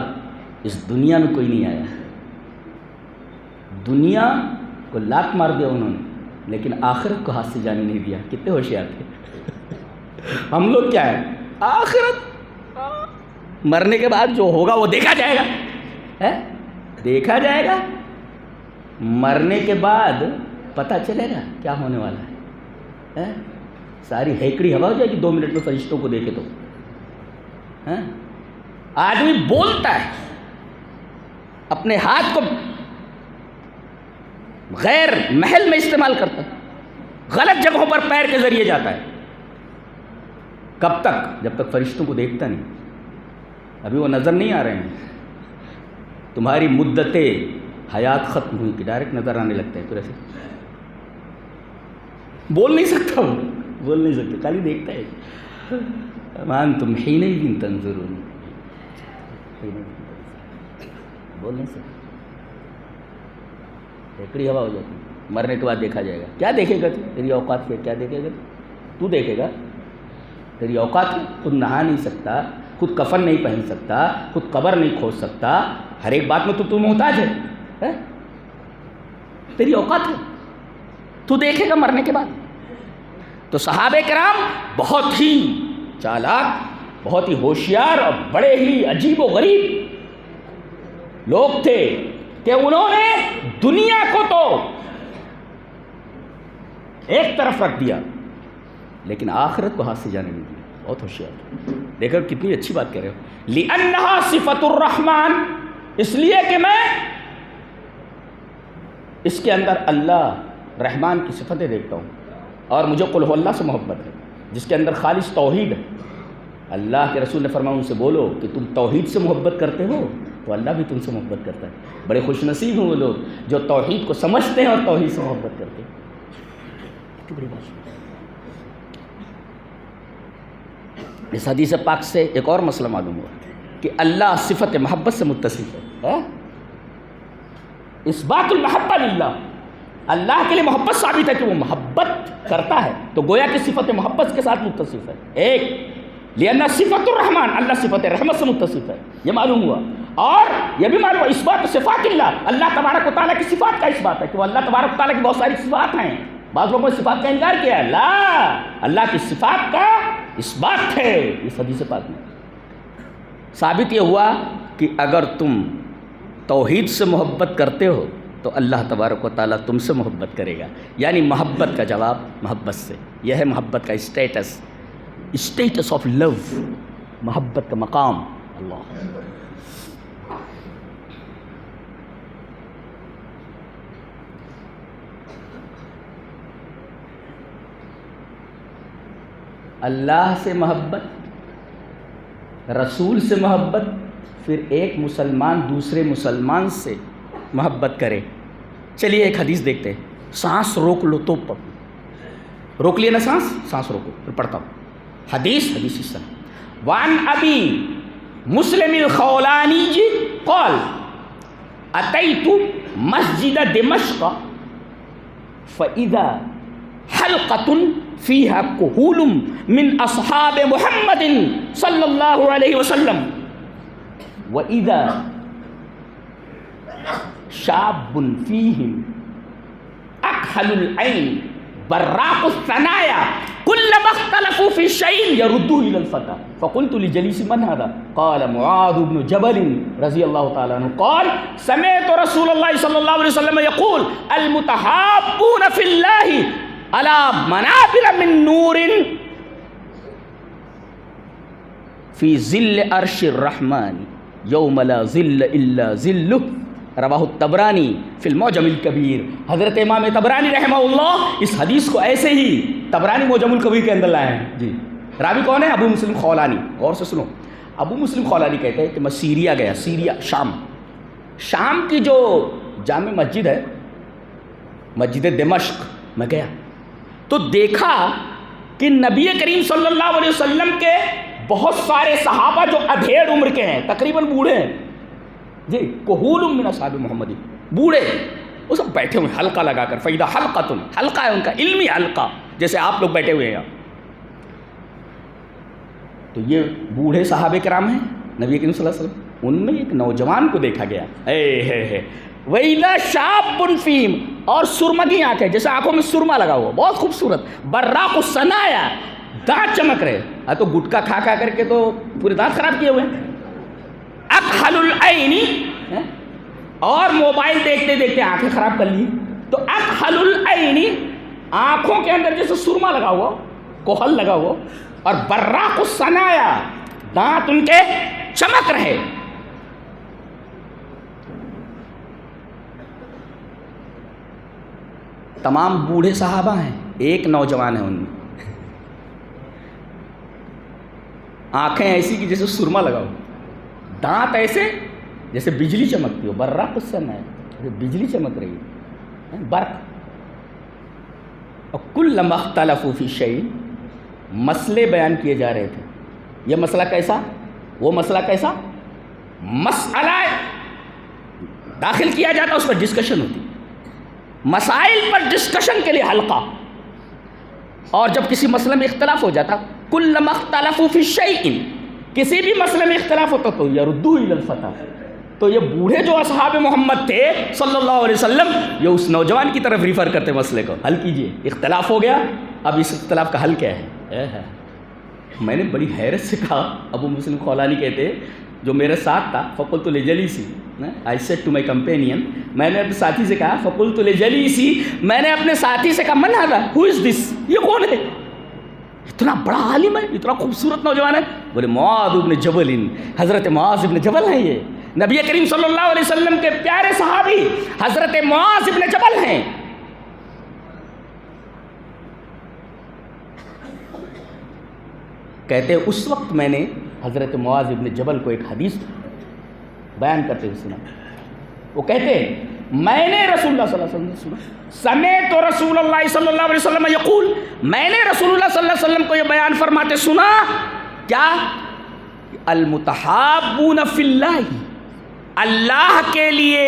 [SPEAKER 1] اس دنیا میں کوئی نہیں آیا۔ دنیا کو لات مار دیا انہوں نے، لیکن آخرت کو ہاتھ سے جانے نہیں دیا۔ کتنے ہوشیار تھے۔ ہم لوگ کیا ہیں، آخرت مرنے کے بعد جو ہوگا وہ دیکھا جائے گا، دیکھا جائے گا، مرنے کے بعد پتہ چلے گا کیا ہونے والا ہے۔ ساری ہیکڑی ہوا ہو جائے گی 2 منٹ میں فرشتوں کو دیکھے تو۔ آدمی بولتا ہے، اپنے ہاتھ کو غیر محل میں استعمال کرتا ہے، غلط جگہوں پر پیر کے ذریعے جاتا ہے۔ کب تک؟ جب تک فرشتوں کو دیکھتا نہیں۔ ابھی وہ نظر نہیں آ رہے ہیں، تمہاری مدت حیات ختم ہوئی کہ ڈائریکٹ نظر آنے لگتا ہے، تو ایسے بول نہیں سکتا ہوں، بول نہیں سکتے، خالی دیکھتا ہے. وَأَنْتُمْ حِينَئِذٍ تَنْظُرُونَ، بول نہیں سکتے. ایکڑی ہوا ہو جاتی. مرنے کے بعد دیکھا جائے گا. کیا دیکھے گا تو؟ تیری اوقات کیا دیکھے گا تو دیکھے گا. تیری اوقات خود نہا نہیں سکتا، خود کفن نہیں پہن سکتا، خود قبر نہیں کھود سکتا، ہر ایک بات میں تو محتاج ہے. تیری اوقات ہے، تو دیکھے گا مرنے کے بعد. تو صحابہ کرام بہت ہی چالاک، بہت ہی ہوشیار اور بڑے ہی عجیب و غریب لوگ تھے کہ انہوں نے دنیا کو تو ایک طرف رکھ دیا لیکن آخرت کو ہاتھ سے جانے نہیں دیا. بہت ہوشیار. دیکھو کتنی اچھی بات کہہ رہے ہو. لِأَنَّهَا صِفَةُ الرَّحْمَنِ، اس لیے کہ میں اس کے اندر اللہ رحمان کی صفتیں دیکھتا ہوں اور مجھے قل ہو اللہ سے محبت ہے جس کے اندر خالص توحید ہے. اللہ کے رسول نے فرمایا ان سے بولو کہ تم توحید سے محبت کرتے ہو تو اللہ بھی تم سے محبت کرتا ہے. بڑے خوش نصیب ہیں وہ لوگ جو توحید کو سمجھتے ہیں اور توحید سے محبت کرتے ہیں. کتنی بڑی بات. اس حدیث پاک سے ایک اور مسئلہ معلوم ہوا کہ اللہ صفت محبت سے متصف ہے. اثبات المحبہ للہ، اللہ کے لیے محبت ثابت ہے کہ وہ محبت کرتا ہے تو گویا کہ صفت محبت کے ساتھ متصف ہے. ایک لأن صفت الرحمن، اللہ صفت رحمت سے متصف ہے، یہ معلوم ہوا. اور یہ بھی معلوم ہوا اثبات صفات اللہ، اللہ تبارک و تعالیٰ کی صفات کا اثبات ہے کہ وہ اللہ تبارک و تعالیٰ کی بہت ساری صفات ہیں. بعض لوگوں نے صفات کا انکار کیا ہے. لا، اللہ کی صفات کا اثبات ہے. اس حدیث پاک میں ثابت یہ ہوا کہ اگر تم توحید سے محبت کرتے ہو تو اللہ تبارک و تعالیٰ تم سے محبت کرے گا. یعنی محبت کا جواب محبت سے. یہ ہے محبت کا اسٹیٹس آف لو، محبت کا مقام. اللہ اللہ سے محبت، رسول سے محبت، پھر ایک مسلمان دوسرے مسلمان سے محبت کرے. چلیے ایک حدیث دیکھتے ہیں. سانس روک لو تو روک لیا نا، سانس روکو، پھر پڑھتا ہوں. حدیث اس طرح وعن ابی مسلم الخولانی قال اتیت مسجد دمشق فاذا حلقۃ فيها كهول من اصحاب محمد صلی اللہ علیہ وسلم واذا شاب فيهم اكحل العين براق الثنايا كلما اختلفوا في شيء يردوه الى الفتى فقلت لجليس من هذا قال معاذ بن جبل رضي الله تعالى عنه قال سمعت رسول الله صلى الله عليه وسلم يقول المتحابون في الله على منابر من نور في ظل عرش الرحمن يوم لا ظل الا ظله رواہ الطبرانی فی المعجم الکبیر. حضرت امام طبرانی رحمہ اللہ اس حدیث کو ایسے ہی طبرانی معجم الکبیر کے اندر لائے ہیں. جی راوی کون ہے؟ ابو مسلم خولانی. غور سے سنو. ابو مسلم خولانی کہتے ہیں کہ میں سیریا گیا، سیریا شام کی جو جامع مسجد ہے، مسجد دمشق میں گیا تو دیکھا کہ نبی کریم صلی اللہ علیہ وسلم کے بہت سارے صحابہ جو ادھیڑ عمر کے ہیں، تقریباً بوڑھے ہیں جی، کہول من اصحاب محمد، بوڑھے، وہ سب بیٹھے ہوئے حلقہ لگا کر. فیدا حلقۃ، حلقہ ہے ان کا علمی حلقہ، جیسے آپ لوگ بیٹھے ہوئے ہیں یہاں. تو یہ بوڑھے صحابہ کرام ہیں نبی کریم صلی اللہ علیہ وسلم. ان میں ایک نوجوان کو دیکھا گیا، وَإِذَا شَابٌ فِيهِمْ، اور سرمگی آنکھیں، جیسے آنکھوں میں سرما لگا ہوا، بہت خوبصورت. براق الثنایا، دانت چمک رہے. تو گٹکا کھا کر کے تو پورے دانت خراب کیے ہوئے ہیں. اکحل العین، اور موبائل دیکھتے دیکھتے آنکھیں خراب کر لی. تو اکحل العین، آنکھوں کے اندر جیسے سرما لگا ہوا، کوہل لگا ہوا. اور براق الثنایا، دانت ان کے چمک رہے. تمام بوڑھے صحابہ ہیں، ایک نوجوان ہے ان میں. آنکھیں ایسی کہ جیسے سرما لگا ہو، دانت ایسے جیسے بجلی چمکتی ہو. براق الثنایا، بجلی چمک رہی ہے، برق. اور کلما اختلفوا فی شیء، مسئلے بیان کیے جا رہے تھے. یہ مسئلہ کیسا, وہ مسئلہ کیسا, مسئلہ داخل کیا جاتا, اس پر ڈسکشن ہوتی, مسائل پر ڈسکشن کے لیے حلقہ. اور جب کسی مسئلے میں اختلاف ہو جاتا, کلما اختلفوا فی شیء, کسی بھی مسئلے میں اختلاف ہوتا تو یردوہ الی الفتح, تو یہ بوڑھے جو اصحاب محمد تھے صلی اللہ علیہ وسلم, یہ اس نوجوان کی طرف ریفر کرتے مسئلے کو, حل کیجئے, اختلاف ہو گیا, اب اس اختلاف کا حل کیا ہے. میں نے بڑی حیرت سے کہا, ابو مسلم خولانی کہتے جو میرے ساتھ تھا, فقلت لجلیسی, I said to my companion, میں نے اپنے ساتھی سے کہا, فقلت لجلیسی, میں نے اپنے ساتھی سے کہا, من هذا, who is this, یہ کون ہے, اتنا بڑا عالم ہے, اتنا خوبصورت نوجوان ہے. بولے معاذ بن جبل, حضرت معاذ بن جبل ہیں, یہ نبی کریم صلی اللہ علیہ وسلم کے پیارے صحابی حضرت معاذ بن جبل ہیں. کہتے اس وقت میں نے حضرت معاذ بن جبل کو ایک حدیث بیان کرتے ہوئے سنا. وہ کہتے میں نے رسول اللہ صلی اللہ علیہ وسلم سنا, سمعت رسول اللہ صلی اللہ علیہ وسلم یقول, میں نے رسول اللہ صلی اللہ علیہ وسلم کو یہ بیان فرماتے سنا, کیا, المتحابون فی اللہ, اللہ کے لیے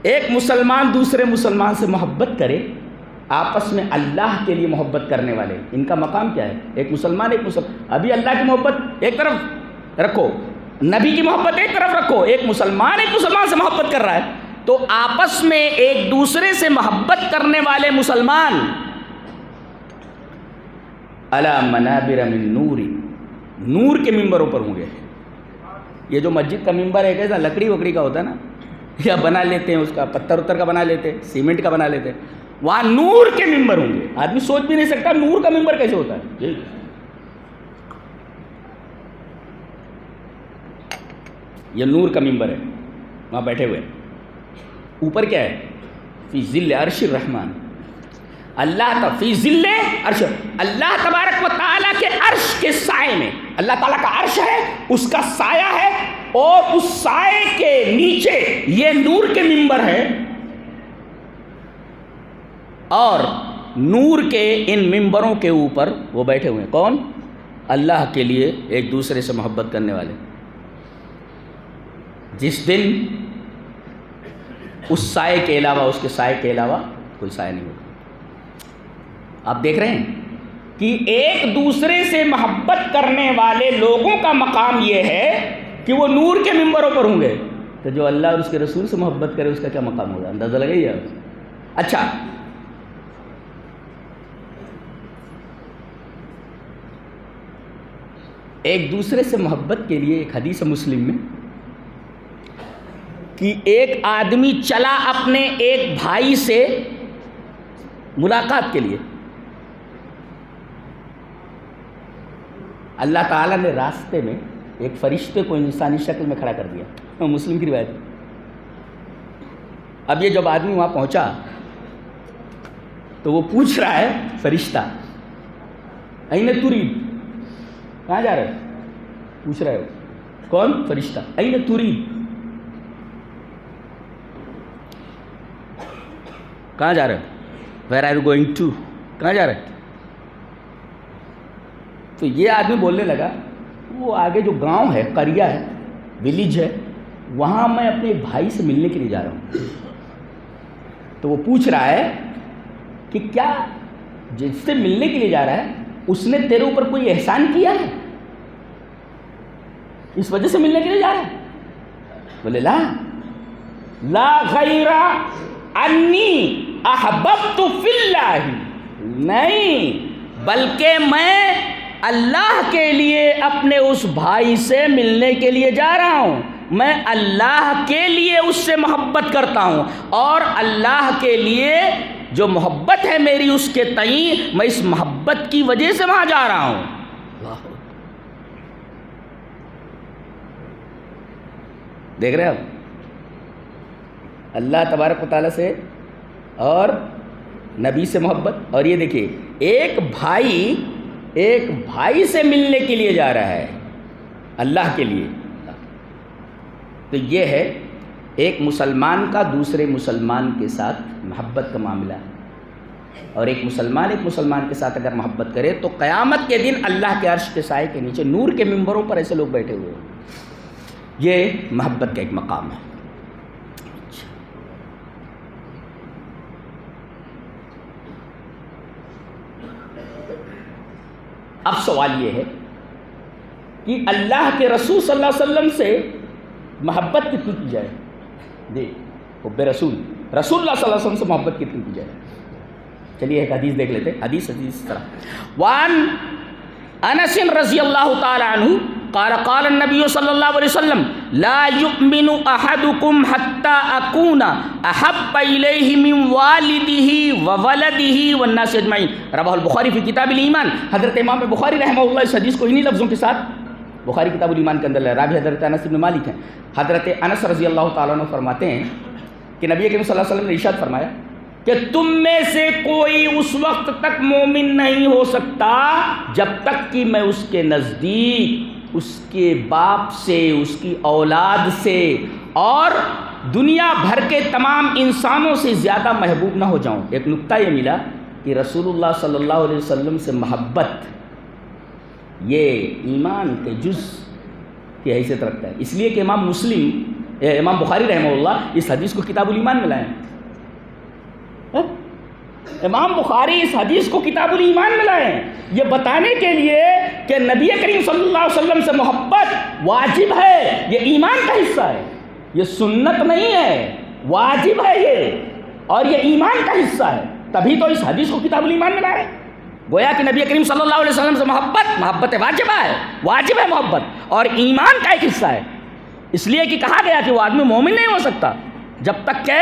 [SPEAKER 1] ایک مسلمان دوسرے مسلمان سے محبت کرے, آپس میں اللہ کے لیے محبت کرنے والے, ان کا مقام کیا ہے, ایک مسلمان ایک مسلمان. ابھی اللہ کی محبت ایک طرف رکھو, نبی کی محبت ایک طرف رکھو, ایک مسلمان سے محبت کر رہا ہے, تو آپس میں ایک دوسرے سے محبت کرنے والے مسلمان علی منابر من نور, نور کے ممبروں پر ہوں گے. یہ جو مسجد کا ممبر ہے کیسا لکڑی وکڑی کا ہوتا ہے نا, یا بنا لیتے ہیں اس کا, پتھر اتر کا بنا لیتے ہیں, سیمنٹ کا بنا لیتے ہیں, وہاں نور کے ممبر ہوں گے. آدمی سوچ بھی نہیں سکتا نور کا ممبر کیسے ہوتا ہے. یہ نور کا ممبر ہے, وہاں بیٹھے ہوئے, اوپر کیا ہے, فی ظل عرش الرحمن, اللہ فی ظل عرش, اللہ تبارک و تعالیٰ کے عرش کے سائے میں, اللہ تعالیٰ کا عرش ہے, اس کا سایہ ہے, اور اس سائے کے نیچے یہ نور کے ممبر ہے, اور نور کے ان ممبروں کے اوپر وہ بیٹھے ہوئے ہیں. کون, اللہ کے لیے ایک دوسرے سے محبت کرنے والے. جس دن اس سائے کے علاوہ, اس کے سائے کے علاوہ کوئی سایہ نہیں ہوگا. آپ دیکھ رہے ہیں کہ ایک دوسرے سے محبت کرنے والے لوگوں کا مقام یہ ہے کہ وہ نور کے ممبروں پر ہوں گے, تو جو اللہ اور اس کے رسول سے محبت کرے اس کا کیا مقام ہوگا, اندازہ لگائیے آپ. اچھا, ایک دوسرے سے محبت کے لیے ایک حدیث مسلم میں کہ ایک آدمی چلا اپنے ایک بھائی سے ملاقات کے لیے, اللہ تعالیٰ نے راستے میں ایک فرشتے کو انسانی شکل میں کھڑا کر دیا. مسلم کی روایت. اب یہ جب آدمی وہاں پہنچا تو وہ پوچھ رہا ہے فرشتہ, این ترید, کہاں جا رہے ہو, پوچھ رہے ہو. کون, فرشتہ. این ترید, کہاں جا رہے ہو, where are you going to, کہاں جا رہے ہو. تو یہ آدمی بولنے لگا, وہ آگے جو گاؤں ہے, قریہ ہے, ولیج ہے, وہاں میں اپنے بھائی سے ملنے کے لیے جا رہا ہوں. تو وہ پوچھ رہا ہے کہ کیا جس سے ملنے کے لیے جا رہا ہے اس نے تیرے اوپر کوئی احسان کیا ہے, اس وجہ سے ملنے کے لیے جا رہا ہے. بولے لا غیر انی احببت فی اللہ, نہیں بلکہ میں اللہ کے لیے اپنے اس بھائی سے ملنے کے لیے جا رہا ہوں. میں اللہ کے لیے اس سے محبت کرتا ہوں, اور اللہ کے لیے جو محبت ہے میری اس کے تئیں, میں اس محبت کی وجہ سے وہاں جا رہا ہوں. دیکھ رہے ہیں آپ, اللہ تبارک و تعالیٰ سے اور نبی سے محبت. اور یہ دیکھیے ایک بھائی سے ملنے کے لیے جا رہا ہے اللہ کے لیے. تو یہ ہے ایک مسلمان کا دوسرے مسلمان کے ساتھ محبت کا معاملہ, اور ایک مسلمان کے ساتھ اگر محبت کرے تو قیامت کے دن اللہ کے عرش کے سائے کے نیچے نور کے ممبروں پر ایسے لوگ بیٹھے ہوئے ہیں۔ یہ محبت کا ایک مقام ہے۔ اب سوال یہ ہے کہ اللہ کے رسول صلی اللہ علیہ وسلم سے محبت کتنی کی جائے؟ حب رسول اللہ صلی اللہ علیہ وسلم سے محبت کتنی کی جائے؟ چلیے ایک حدیث دیکھ لیتے ہیں۔ حدیث اس طرح، وان انس رضی اللہ تعالی عنہ قال قال النبی صلی اللہ علیہ وسلم لا یؤمن احدکم حتی اکون احب الیہ من والدہ وولدہ والناس اجمعین، رواہ البخاری فی کتاب الایمان۔ حضرت امام بخاری رحمہ اللہ اس حدیث کو انہی لفظوں کے ساتھ بخاری کتاب الایمان کے اندر ہے۔ راوی حضرت انس بن مالک ہیں۔ حضرت انس رضی اللہ تعالیٰ عنہ فرماتے ہیں کہ نبی کریم صلی اللہ علیہ وسلم نے ارشاد فرمایا کہ تم میں سے کوئی اس وقت تک مومن نہیں ہو سکتا جب تک کہ میں اس کے نزدیک اس کے باپ سے، اس کی اولاد سے اور دنیا بھر کے تمام انسانوں سے زیادہ محبوب نہ ہو جاؤں۔ ایک نکتہ یہ ملا کہ رسول اللہ صلی اللہ علیہ وسلم سے محبت یہ ایمان کے جز کی حیثیت رکھتا ہے، اس لیے کہ امام بخاری رحمہ اللہ اس حدیث کو کتاب الایمان میں لائے ہیں۔ امام بخاری اس حدیث کو کتاب الایمان میں لائے ہیں یہ بتانے کے لیے کہ نبی کریم صلی اللہ علیہ وسلم سے محبت واجب ہے، یہ ایمان کا حصہ ہے، یہ سنت نہیں ہے، واجب ہے یہ، اور یہ ایمان کا حصہ ہے۔ تبھی تو اس حدیث کو کتاب الایمان میں لائے۔ گویا کہ نبی کریم صلی اللہ علیہ وسلم سے محبت واجبہ ہے، واجب ہے محبت، اور ایمان کا ایک حصہ ہے۔ اس لیے کہ کہا گیا کہ وہ آدمی مومن نہیں ہو سکتا جب تک کہ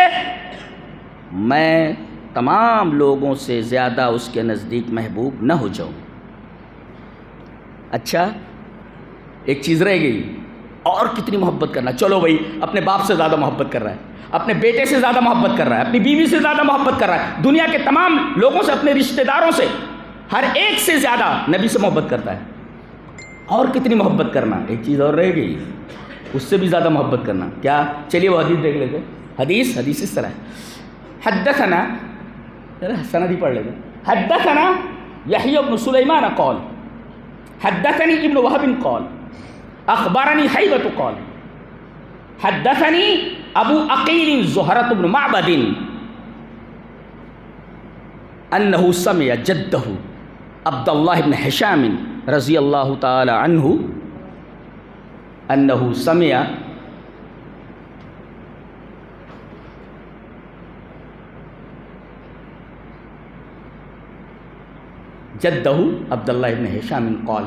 [SPEAKER 1] میں تمام لوگوں سے زیادہ اس کے نزدیک محبوب نہ ہو جاؤں۔ اچھا ایک چیز رہ گئی، اور کتنی محبت کرنا؟ چلو بھائی اپنے باپ سے زیادہ محبت کر رہا ہے، اپنے بیٹے سے زیادہ محبت کر رہا ہے، اپنی بیوی سے زیادہ محبت کر رہا ہے، دنیا کے تمام لوگوں سے، اپنے رشتہ داروں سے، ہر ایک سے زیادہ نبی سے محبت کرتا ہے۔ اور کتنی محبت کرنا؟ ایک چیز اور رہ گئی، اس سے بھی زیادہ محبت کرنا۔ کیا؟ چلیے وہ حدیث دیکھ لیتے۔ حدیث اس طرح ہے، حدثنا، سند ہی پڑھ لیتے، حدثنا یحییٰ بن سلیمان قال حدثنی ابن وہب قال اخبرنی حیبۃ قال حدثنی ابو عقیل زہرۃ بن معبد انہ سمع جدہ عبد اللہ بن ہشام رضی اللہ تعالی عنہ انہ سمع جدہ عبداللہ ابن ہشام قال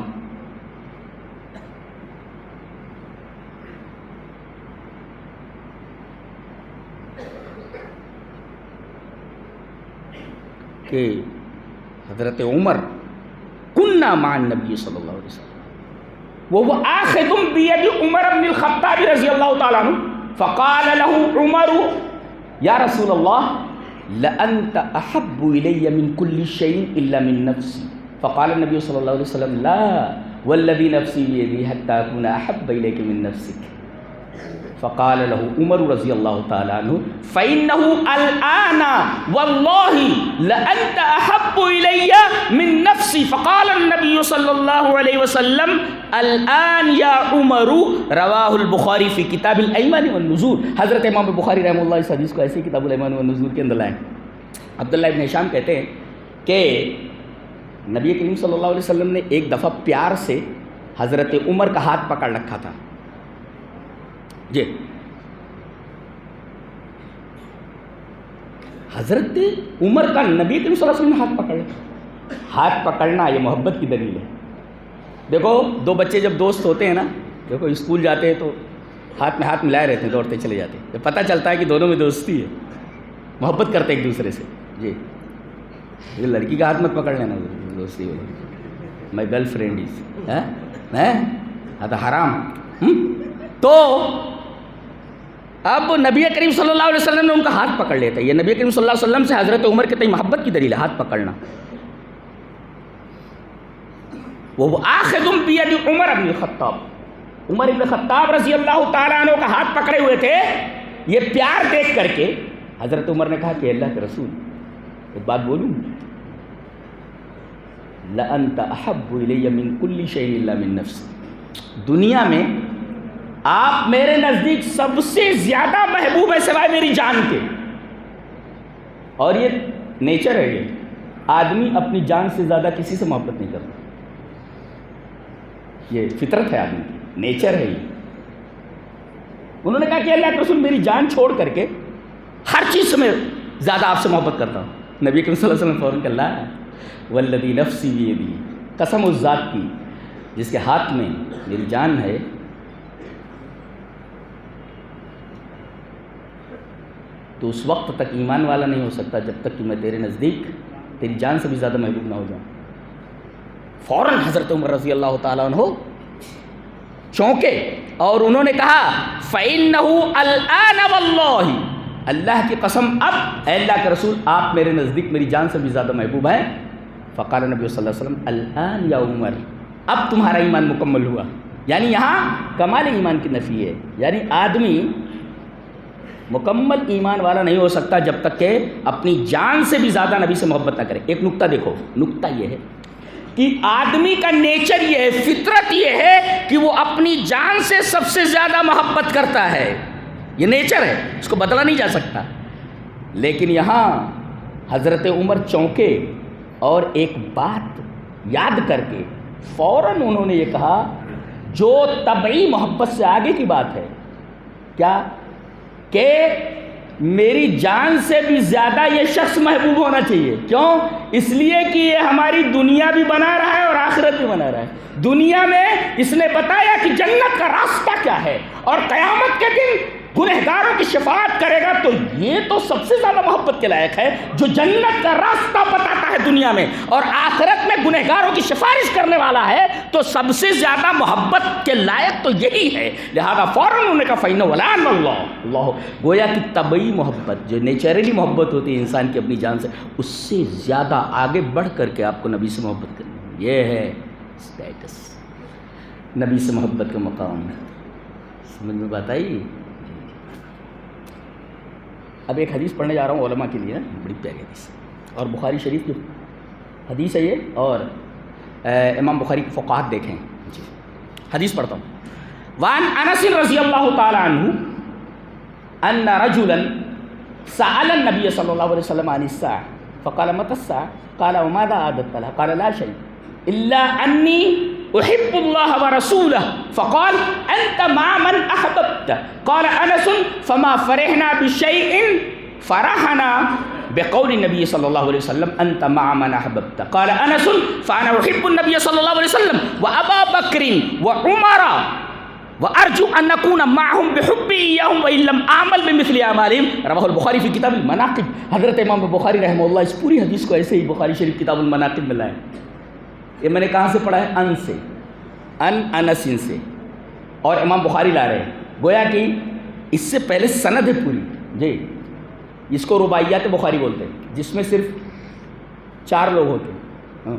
[SPEAKER 1] کہ حضرت عمر کننا مع النبی صلی اللہ علیہ وسلم وهو آخذ بید عمر بن الخطاب رضی اللہ تعالیٰ عنہ فقال له عمر یا رسول اللہ لأنت أحب إلي من كل شيء إلا من نفسي فقال النبي صلى الله عليه وسلم لا والذي نفسي بيدي حتى أكون أحب إليك من نفسك فقال له عمر رضي الله تعالى عنه فإنه الآن والله لأنت أحب إلي من نفسي فقال النبي صلى الله عليه وسلم الآن يا عمر رواہ البخاری فی کتاب الایمان والنذور۔ حضرت امام بخاری رحمہ اللہ اس حدیث کو ایسے کتاب الایمان والنذور کے اندر لائیں۔ عبداللہ ابن ہشام کہتے ہیں کہ نبی کریم صلی اللہ علیہ وسلم نے ایک دفعہ پیار سے حضرت عمر کا ہاتھ پکڑ رکھا تھا۔ جی حضرت عمر کا نبی کریم صلی اللہ علیہ وسلم نے ہاتھ پکڑا۔ ہاتھ پکڑنا یہ محبت کی دلیل ہے۔ دیکھو دو بچے جب دوست ہوتے ہیں نا، دیکھو اسکول جاتے ہیں تو ہاتھ میں ہاتھ ملائے رہتے ہیں، دوڑتے چلے جاتے ہیں، پتہ چلتا ہے کہ دونوں میں دوستی ہے، محبت کرتے ایک دوسرے سے۔ جی یہ لڑکی کا ہاتھ مت پکڑ لینا دوستی ہو، مائی گرل فرینڈ از حرام۔ تو اب نبی کریم صلی اللہ علیہ وسلم نے ان کا ہاتھ پکڑ لیتا ہے، یہ نبی کریم صلی اللہ علیہ وسلم سے حضرت عمر کے تئیں محبت کی دلیل ہے، ہاتھ پکڑنا۔ وہ آخذ بید عمر بن الخطاب، عمر بن خطاب رضی اللہ تعالیٰ عنہ کا ہاتھ پکڑے ہوئے تھے۔ یہ پیار دیکھ کر کے حضرت عمر نے کہا کہ اللہ کے رسول ایک بات بولوں، لَأَنْتَ أَحَبُّ إِلَيَّ مِنْ كُلِّ شَيْءٍ إِلَّا مِنْ نَفْسِي، دنیا میں آپ میرے نزدیک سب سے زیادہ محبوب ہے سوائے میری جان کے. اور یہ نیچر ہے، یہ آدمی اپنی جان سے زیادہ کسی سے محبت نہیں کرتا، یہ فطرت ہے آدمی کی، نیچر ہے یہ. انہوں نے کہا کہ اللہ کے رسول میری جان چھوڑ کر کے ہر چیز سے میں زیادہ آپ سے محبت کرتا ہوں. نبی کریم صلی اللہ علیہ وسلم فوراً کہ اللہ والذی نفسی بیدی، قسم اس ذات کی جس کے ہاتھ میں میری جان ہے، تو اس وقت تک ایمان والا نہیں ہو سکتا جب تک کہ میں تیرے نزدیک تیری جان سے بھی زیادہ محبوب نہ ہو جاؤں. فوراً حضرت عمر رضی اللہ تعالیٰ عنہ چونکے اور انہوں نے کہا فَإِنَّهُ الْآنَ وَاللَّهِ، اللہ کی قسم اب اے اللہ کے رسول آپ میرے نزدیک میری جان سے بھی زیادہ محبوب ہیں. فقال نبی صلی اللہ علیہ وسلم الآن یا عمر، اب تمہارا ایمان مکمل ہوا. یعنی یہاں کمال ایمان کی نفی ہے، یعنی آدمی مکمل ایمان والا نہیں ہو سکتا جب تک کہ اپنی جان سے بھی زیادہ نبی سے محبت نہ کرے. ایک نقطہ دیکھو، نقطہ یہ ہے کہ آدمی کا نیچر یہ ہے، فطرت یہ ہے کہ وہ اپنی جان سے سب سے زیادہ محبت کرتا ہے، یہ نیچر ہے، اس کو بدلا نہیں جا سکتا. لیکن یہاں حضرت عمر چونکے اور ایک بات یاد کر کے فوراً انہوں نے یہ کہا جو طبعی محبت سے آگے کی بات ہے، کیا کہ میری جان سے بھی زیادہ یہ شخص محبوب ہونا چاہیے. کیوں؟ اس لیے کہ یہ ہماری دنیا بھی بنا رہا ہے اور آخرت بھی بنا رہا ہے. دنیا میں اس نے بتایا کہ جنت کا راستہ کیا ہے، اور قیامت کے دن گنہگاروں کی شفاعت کرے گا. تو یہ تو سب سے زیادہ محبت کے لائق ہے جو جنت کا راستہ بتاتا ہے دنیا میں، اور آخرت میں گنہگاروں کی سفارش کرنے والا ہے. تو سب سے زیادہ محبت کے لائق تو یہی ہے. لہذا فوراً انہوں نے کہا فَإِنَّهُ الْآنَ وَاللَّهِ، گویا کہ طبعی محبت جو نیچرلی محبت ہوتی ہے انسان کی اپنی جان سے، اس سے زیادہ آگے بڑھ کر کے آپ کو نبی سے محبت کرنی. یہ ہے اسٹیٹس، نبی سے محبت کا مقام. سمجھ میں بات آئی؟ اب ایک حدیث پڑھنے جا رہا ہوں علماء کے لیے، بڑی پیاری حدیث، اور بخاری شریف کی حدیث ہے یہ، اور امام بخاری کی فقاہت دیکھیں. جی حدیث پڑھتا ہوں. وعن انس رضی اللہ تعالی عنہ ان رجلا سأل النبي صلی اللہ علیہ وسلم عن الساعة فقال متى الساعة قال وماذا أعددت لها قال لا شيء إلا أني أحب الله ورسوله فقال أنت مع من أحببت. قال أنس فما فرحنا بشيء فرحنا بقول النبي صلى الله عليه وسلم أنت مع من أحببت. قال أنس فأنا أحب النبي صلى الله عليه وسلم وأبا بكر وعمر وأرجو أن نكون معهم بحبي إياهم وإن لم أعمل بمثل أعمالهم. رواه البخاري في كتاب المناقب. حضرت امام بخاری رحمہ اللہ اس پوری حدیث کو ایسے ہی بخاری شریف کتاب المناقب میں لائے. یہ میں نے کہاں سے پڑھا ہے؟ ان سے، انس سے، اور امام بخاری لا رہے ہیں. گویا کہ اس سے پہلے سند ہے پوری. جی اس کو رباعیات بخاری بولتے ہیں، جس میں صرف 4 لوگ ہوتے ہیں.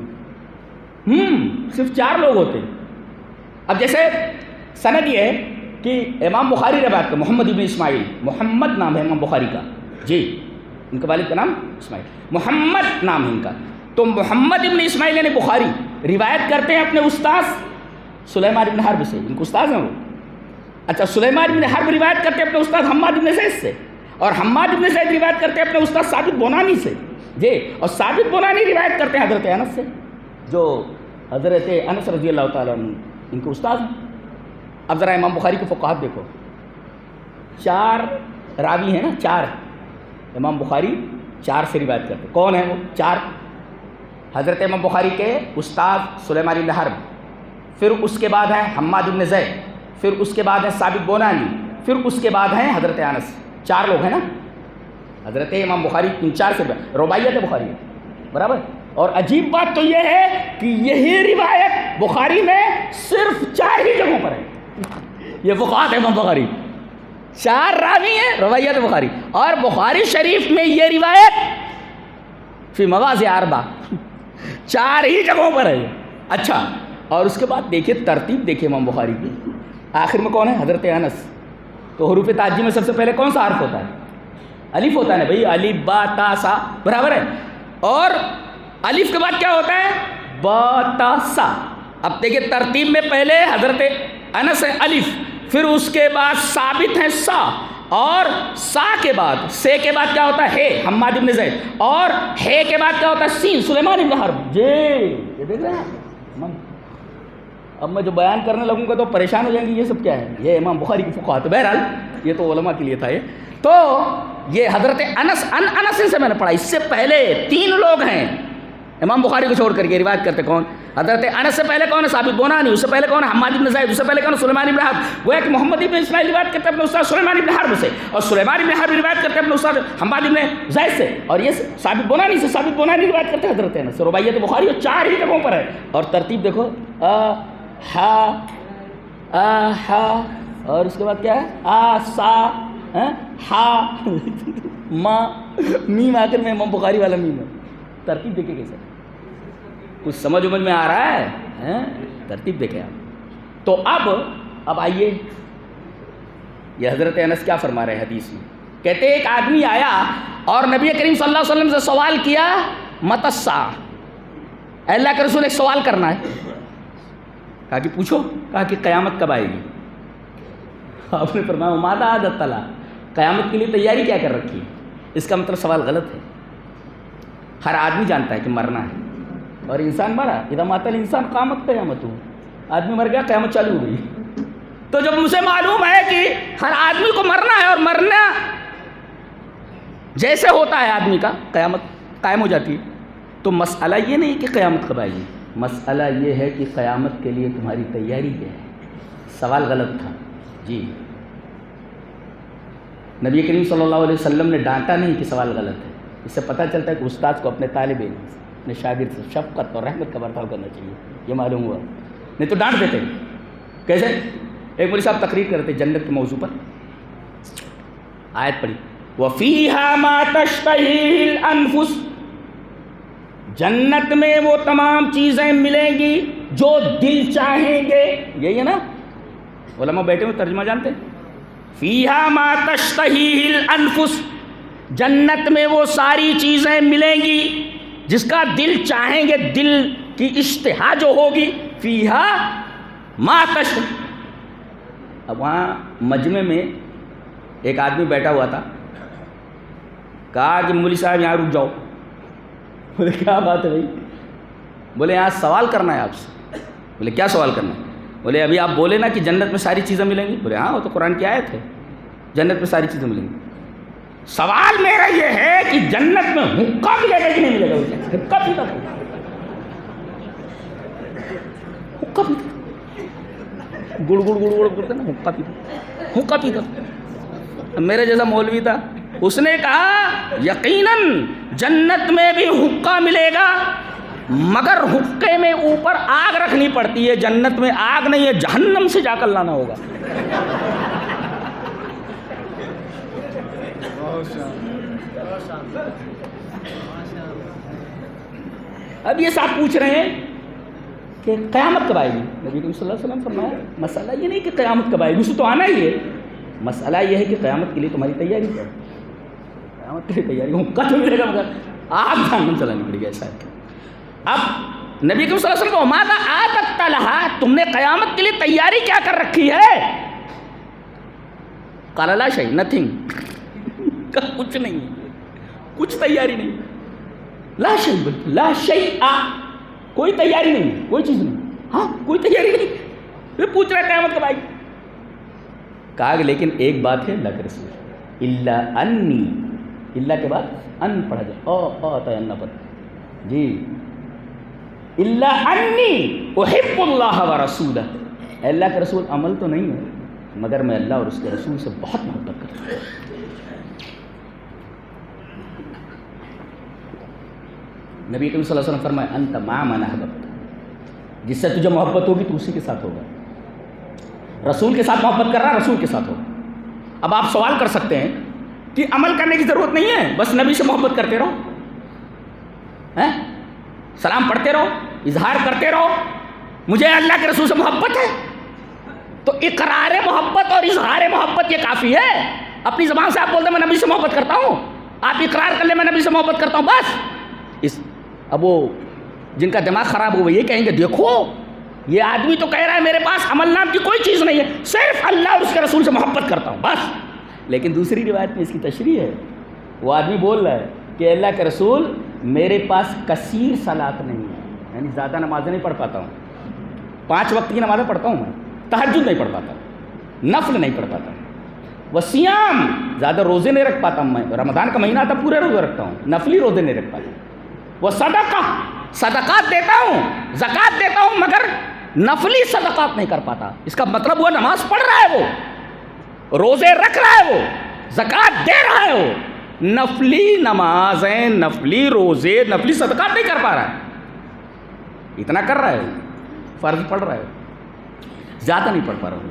[SPEAKER 1] صرف 4 لوگ ہوتے ہیں. اب جیسے سند یہ ہے کہ امام بخاری روایت کا محمد ابن اسماعیل، محمد نام ہے امام بخاری کا. جی ان کے والد کا نام اسماعیل، محمد نام ہے ان کا. تو محمد ابن اسماعیل یعنی بخاری روایت کرتے ہیں اپنے استاذ سلیمان ابن حرب سے، ان کو استاذ ہیں وہ. اچھا سلیمان ابن حرب روایت کرتے ہیں اپنے استاذ حماد ابن زید سے، اور حماد ابن زید روایت کرتے ہیں اپنے استاذ ثابت بنانی سے. جی اور ثابت بنانی روایت کرتے ہیں حضرت انس سے، جو حضرت انس رضی اللہ تعالیٰ عنہ ان کے استاذ ہیں. اب ذرا امام بخاری کو فقاہت دیکھو، 4 راوی ہیں نا، 4 امام بخاری 4 سے روایت کرتے. کون ہیں وہ 4؟ حضرت امام بخاری کے استاد سلیمان بن حرب، پھر اس کے بعد ہیں حماد بن زید، پھر اس کے بعد ہے ثابت بنانی، پھر اس کے بعد ہیں حضرت انس. 4 لوگ ہیں نا حضرت امام بخاری ان 4 سے رباعیت بخاری ہے برابر. اور عجیب بات تو یہ ہے کہ یہی روایت بخاری میں صرف 4 ہی جگہوں پر ہے. یہ فقاہت امام بخاری، 4 راوی ہیں رباعیت بخاری، اور بخاری شریف میں یہ روایت فی مواضع 4 4 ہی جگہوں پر ہے. اچھا اور اس کے بعد دیکھیے ترتیب دیکھیے امام بخاری کی. آخر میں کون ہے؟ حضرت انس. تو حروف تعجی میں سب سے پہلے کون سا حرف ہوتا ہے؟ الف ہوتا ہے نا بھائی، الف با تا سا برابر ہے. اور الف کے بعد کیا ہوتا ہے؟ با تا سا. اب دیکھیے ترتیب میں پہلے حضرت انس ہے الف، پھر اس کے بعد ثابت ہے سا، اور سا کے بعد سے کے بعد کیا ہوتا ہے؟ ہے حماد بن زید، اور ہے کے بعد کیا ہوتا ہے؟ سین سلیمان بن حرب. جی یہ دیکھ رہے ہیں. اب میں جو بیان کرنے لگوں گا تو پریشان ہو جائیں گے یہ سب کیا ہے؟ یہ امام بخاری کی فقہات. بہرحال یہ تو علماء کے لیے تھا. یہ تو یہ حضرت انس سے میں نے پڑھا. اس سے پہلے 3 لوگ ہیں امام بخاری کو چھوڑ کر کے روایت کرتے. کون؟ حضرت انس سے پہلے کون ہے؟ ثابت بنانی. اس سے پہلے کون ہے؟ حماد بن زید. اس سے پہلے کون ہے؟ سلیمان بن حرب. وہ ایک محمد بن اسماعیل روایت کرتے ہیں اپنے استاد سلیمان بن حرب سے، اور سلیمان بن حرب روایت کرتے ہیں اپنے استاد حماد بن زید سے، اور یہ ثابت بنانی سے ثابت بنانی روایت کرتے ہیں حضرت انس سے. رباعیت بخاری اور 4 ہی جگہوں پر ہے. اور ترتیب دیکھو، ہا، اور اس کے بعد کیا ہے؟ آ سا، ہا، ما، میم آخر میں امام بخاری والا میم ہے. ترتیب دیکھیں کیسے، کچھ سمجھ میں آ رہا ہے؟ ترتیب دیکھیں آپ. تو اب آئیے یہ حضرت انس کیا فرما رہے ہیں حدیث میں. کہتے ایک آدمی آیا اور نبی کریم صلی اللہ علیہ وسلم سے سوال کیا، متی الساعہ، اللہ کے رسول ایک سوال کرنا ہے. کہا کہ پوچھو. کہا کہ قیامت کب آئے گی؟ آپ نے فرمایا ماذا اعددت لها، قیامت کے لیے تیاری کیا کر رکھی ہے؟ اس کا مطلب سوال غلط ہے. ہر آدمی جانتا ہے کہ مرنا ہے، اور انسان مرا، اذا مات الانسان قامت قیامتہ، آدمی مر گیا قیامت چالو ہو گئی. تو جب مجھے معلوم ہے کہ ہر آدمی کو مرنا ہے، اور مرنا جیسے ہوتا ہے آدمی کا قیامت قائم ہو جاتی ہے، تو مسئلہ یہ نہیں کہ قیامت کب آئے گی، مسئلہ یہ ہے کہ قیامت کے لیے تمہاری تیاری کیا ہے. سوال غلط تھا. جی نبی کریم صلی اللہ علیہ وسلم نے ڈانٹا نہیں کہ سوال غلط ہے. اس سے پتہ چلتا ہے کہ استاد کو اپنے طالب علم، اپنے شاگرد سے شفقت اور رحمت کا برتاؤ کرنا چاہیے. یہ معلوم ہوا، نہیں تو ڈانٹ دیتے. کیسے؟ ایک مولوی صاحب تقریر کرتے جنت کے موضوع پر، آیت پڑھی وَفِيهَا مَا تَشْتَهِي الْأَنفُسُ، جنت میں وہ تمام چیزیں ملیں گی جو دل چاہیں گے. یہی ہے نا؟ علماء بیٹھے ہوئے ترجمہ جانتے ہیں. فِيهَا مَا تَشْتَهِي الْأَنفُسُ، جنت میں وہ ساری چیزیں ملیں گی جس کا دل چاہیں گے، دل کی اشتہا جو ہوگی. فِيهَا مَا تَشْتَهِي. اب وہاں مجمع میں ایک آدمی بیٹھا ہوا تھا. کہا کہ مولوی صاحب یہاں رک جاؤ. بولے کیا بات ہے بھائی؟ بولے یہاں سوال کرنا ہے آپ سے. بولے کیا سوال کرنا ہے؟ بولے ابھی آپ بولے نا کہ جنت میں ساری چیزیں ملیں گی. بولے ہاں وہ تو قرآن کی آیت ہے، جنت میں ساری چیزیں ملیں گی. سوال میرا یہ ہے کہ جنت میں حقہ ملے گا کہ نہیں ملے گا؟ حقہ پیتا تھا، حقہ پیتا، گڑ گڑ گڑ گڑ کرتے نا، حقہ پیتا، حقہ پیتا. میرے جیسا مولوی تھا، اس نے کہا یقیناً جنت میں بھی حقہ ملے گا، مگر حقے میں اوپر آگ رکھنی پڑتی ہے. جنت میں آگ نہیں ہے، جہنم سے جا کر لانا ہوگا. اب یہ صاحب پوچھ رہے ہیں کہ قیامت کب آئے گی. نبی کریم صلی اللہ علیہ وسلم فرمایا مسئلہ یہ نہیں کہ قیامت کب آئے گی، اسے تو آنا ہی ہے. مسئلہ یہ ہے کہ قیامت کے لیے تمہاری تیاری کیا ہے. قیامت کے لیے تیاری ہوں کچھ ملے گا مگر آپ جہنم چلانی پڑے گی. ایسا ہے. اب نبی کریم صلی اللہ علیہ وسلم کو ماذا اعددت لها، تم نے قیامت کے لیے تیاری کیا کر رکھی ہے؟ قال لا شيء، نتھنگ، کچھ نہیں، کچھ تیاری نہیں. لا شيء، لا شيء، کوئی تیاری نہیں، کوئی چیز نہیں. ہاں کوئی تیاری نہیں. پھر پوچھ رہا ہے قیامت کب آئے گی. کہا کہ لیکن ایک بات ہے اللہ کے رسول، الا انی، اللہ کے بعد ان پڑھا جائے، او آتا ہے ان پر. جی الا انی احب اللہ ورسولہ، اللہ کے رسول عمل تو نہیں ہے مگر میں اللہ اور اس کے رسول سے بہت محبت کرتا ہوں. نبی کریم صلی اللہ علیہ وسلم فرمایا انت مع من احببت، جس سے تجھے محبت ہوگی تو اسی کے ساتھ ہوگا. رسول کے ساتھ محبت کر رہا، رسول کے ساتھ ہوگا. اب آپ سوال کر سکتے ہیں کہ عمل کرنے کی ضرورت نہیں ہے، بس نبی سے محبت کرتے رہو، سلام پڑھتے رہو، اظہار کرتے رہو مجھے اللہ کے رسول سے محبت ہے. تو اقرار محبت اور اظہار محبت یہ کافی ہے. اپنی زبان سے آپ بولتے ہیں میں نبی سے محبت کرتا ہوں، آپ اقرار کر لیں میں نبی سے محبت کرتا ہوں، بس. اس اب وہ جن کا دماغ خراب ہوا یہ کہیں گے دیکھو یہ آدمی تو کہہ رہا ہے میرے پاس عمل نام کی کوئی چیز نہیں ہے، صرف اللہ اور اس کے رسول سے محبت کرتا ہوں بس. لیکن دوسری روایت میں اس کی تشریح ہے، وہ آدمی بول رہا ہے کہ اللہ کے رسول میرے پاس کثیر صلاۃ نہیں ہے، یعنی زیادہ نمازیں نہیں پڑھ پاتا ہوں، 5 وقت کی نمازیں پڑھتا ہوں میں، تہجد نہیں پڑھ پاتا، نفل نہیں پڑھ پاتا، وصیام زیادہ روزے نہیں رکھ پاتا ہوں میں، رمضان کا مہینہ آتا پورے روزے رکھتا ہوں، نفلی روزے نہیں رکھ پاتا، وہ صدقات دیتا ہوں، زکوٰۃ دیتا ہوں، مگر نفلی صدقات نہیں کر پاتا. اس کا مطلب وہ نماز پڑھ رہا ہے، وہ روزے رکھ رہا ہے، وہ زکوٰۃ دے رہا ہے، وہ نفلی نمازیں، نفلی روزے، نفلی صدقات نہیں کر پا رہا ہے. اتنا کر رہا ہے، فرض پڑھ رہا ہے، زیادہ نہیں پڑھ پا رہا ہوں.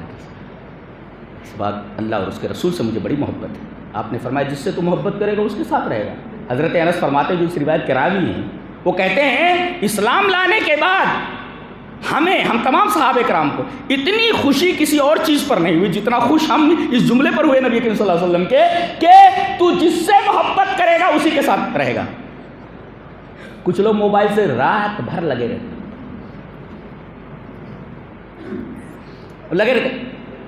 [SPEAKER 1] اس بات اللہ اور اس کے رسول سے مجھے بڑی محبت ہے. آپ نے فرمایا جس سے تو محبت کرے گا اس کے ساتھ رہے گا. حضرت انس فرماتے جو اس روایت کے راوی ہیں، وہ کہتے ہیں اسلام لانے کے بعد ہم تمام صحابہ کرام کو اتنی خوشی کسی اور چیز پر نہیں ہوئی جتنا خوش ہم اس جملے پر ہوئے نبی کریم صلی اللہ علیہ وسلم کے کہ تو جس سے محبت کرے گا اسی کے ساتھ رہے گا. کچھ لوگ موبائل سے رات بھر لگے رہتے.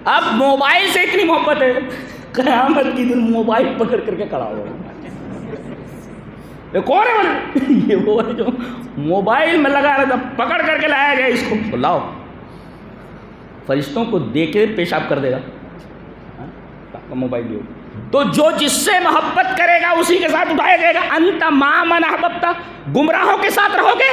[SPEAKER 1] اب موبائل سے اتنی محبت ہے قیامت کی دن موبائل پکڑ کر کے کھڑا ہو. کون ہے یہ وہ جو موبائل میں لگا رہا تھا، پکڑ کر کے لایا گیا اس کو، لاؤ فرشتوں کو دے کے پیشاب کر دے گا موبائل لو. تو جو جس سے محبت کرے گا اسی کے ساتھ اٹھایا جائے گا. انت ما من احببت، گمراہوں کے ساتھ رہو گے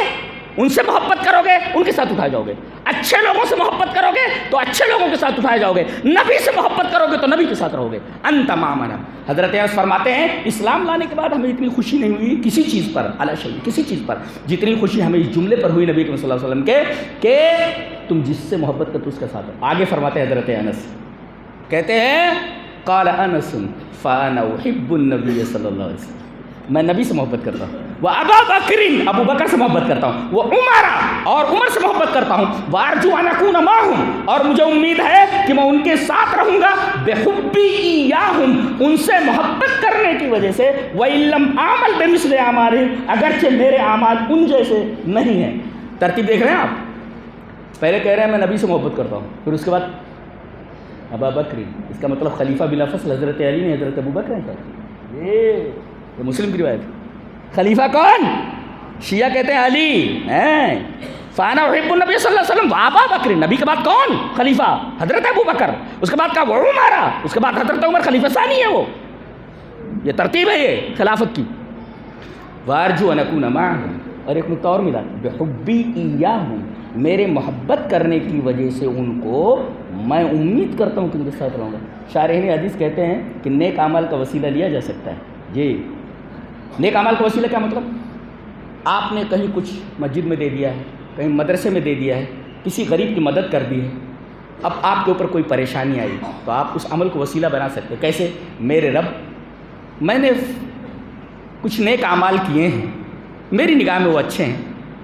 [SPEAKER 1] ان سے محبت کرو گے ان کے ساتھ اٹھائے جاؤ گے، اچھے لوگوں سے محبت کرو گے تو اچھے لوگوں کے ساتھ اٹھائے جاؤ گے، نبی سے محبت کرو گے تو نبی کے ساتھ رہو گے. انت ما من. حضرت انس فرماتے ہیں اسلام لانے کے بعد ہمیں اتنی خوشی نہیں ہوئی کسی چیز پر، علی شیء، کسی چیز پر، جتنی خوشی ہمیں اس جملے پر ہوئی نبی صلی اللہ علیہ وسلم کے کہ تم جس سے محبت کرتے اس کے ساتھ. آگے فرماتے ہیں حضرت انس کہتے ہیں قال انس فانا احب النبی صلی اللہ علیہ وسلم، میں نبی سے محبت کرتا ہوں. وہ ابا بکر، ابو بکر سے محبت کرتا ہوں. وہ عمر، اور عمر سے محبت کرتا ہوں. وارجو ان اکون معهم، اور مجھے امید ہے کہ میں ان کے ساتھ رہوں گا. بحبی ایاہم، ان سے محبت کرنے کی وجہ سے. وان لم اعمل بمثل اعمالهم، اگرچہ میرے اعمال ان جیسے نہیں ہیں. ترتیب دیکھ رہے ہیں آپ، پہلے کہہ رہے ہیں میں نبی سے محبت کرتا ہوں، پھر اس کے بعد ابا بکر، اس کا مطلب خلیفہ بلا فصل حضرت علی نے حضرت ابو بکر ہیں. یہ مسلم کی روایت. خلیفہ کون؟ شیعہ کہتے ہیں علی. فانا احب النبی صلی اللہ علیہ وسلم ابا بکر، نبی کے بعد کون خلیفہ؟ حضرت ابو بکر. اس کے بعد کا وہ عمر، اس کے بعد حضرت عمر خلیفہ ثانی ہے. وہ یہ ترتیب ہے یہ خلافت کی. وارجو ان اکون معهم، اور ایک نقطہ اور ملا، بحبی ایاہم، میرے محبت کرنے کی وجہ سے ان کو میں امید کرتا ہوں کہ ان کے ساتھ رہوں گا. شارحین حدیث کہتے ہیں کہ نیک اعمال کا وسیلہ لیا جا سکتا ہے. جی نیک اعمال کا وسیلہ کیا مطلب؟ آپ نے کہیں کچھ مسجد میں دے دیا ہے، کہیں مدرسے میں دے دیا ہے، کسی غریب کی مدد کر دی ہے. اب آپ کے اوپر کوئی پریشانی آئی تو آپ اس عمل کو وسیلہ بنا سکتے. کیسے؟ میرے رب، میں نے کچھ نیک اعمال کیے ہیں، میری نگاہ میں وہ اچھے ہیں.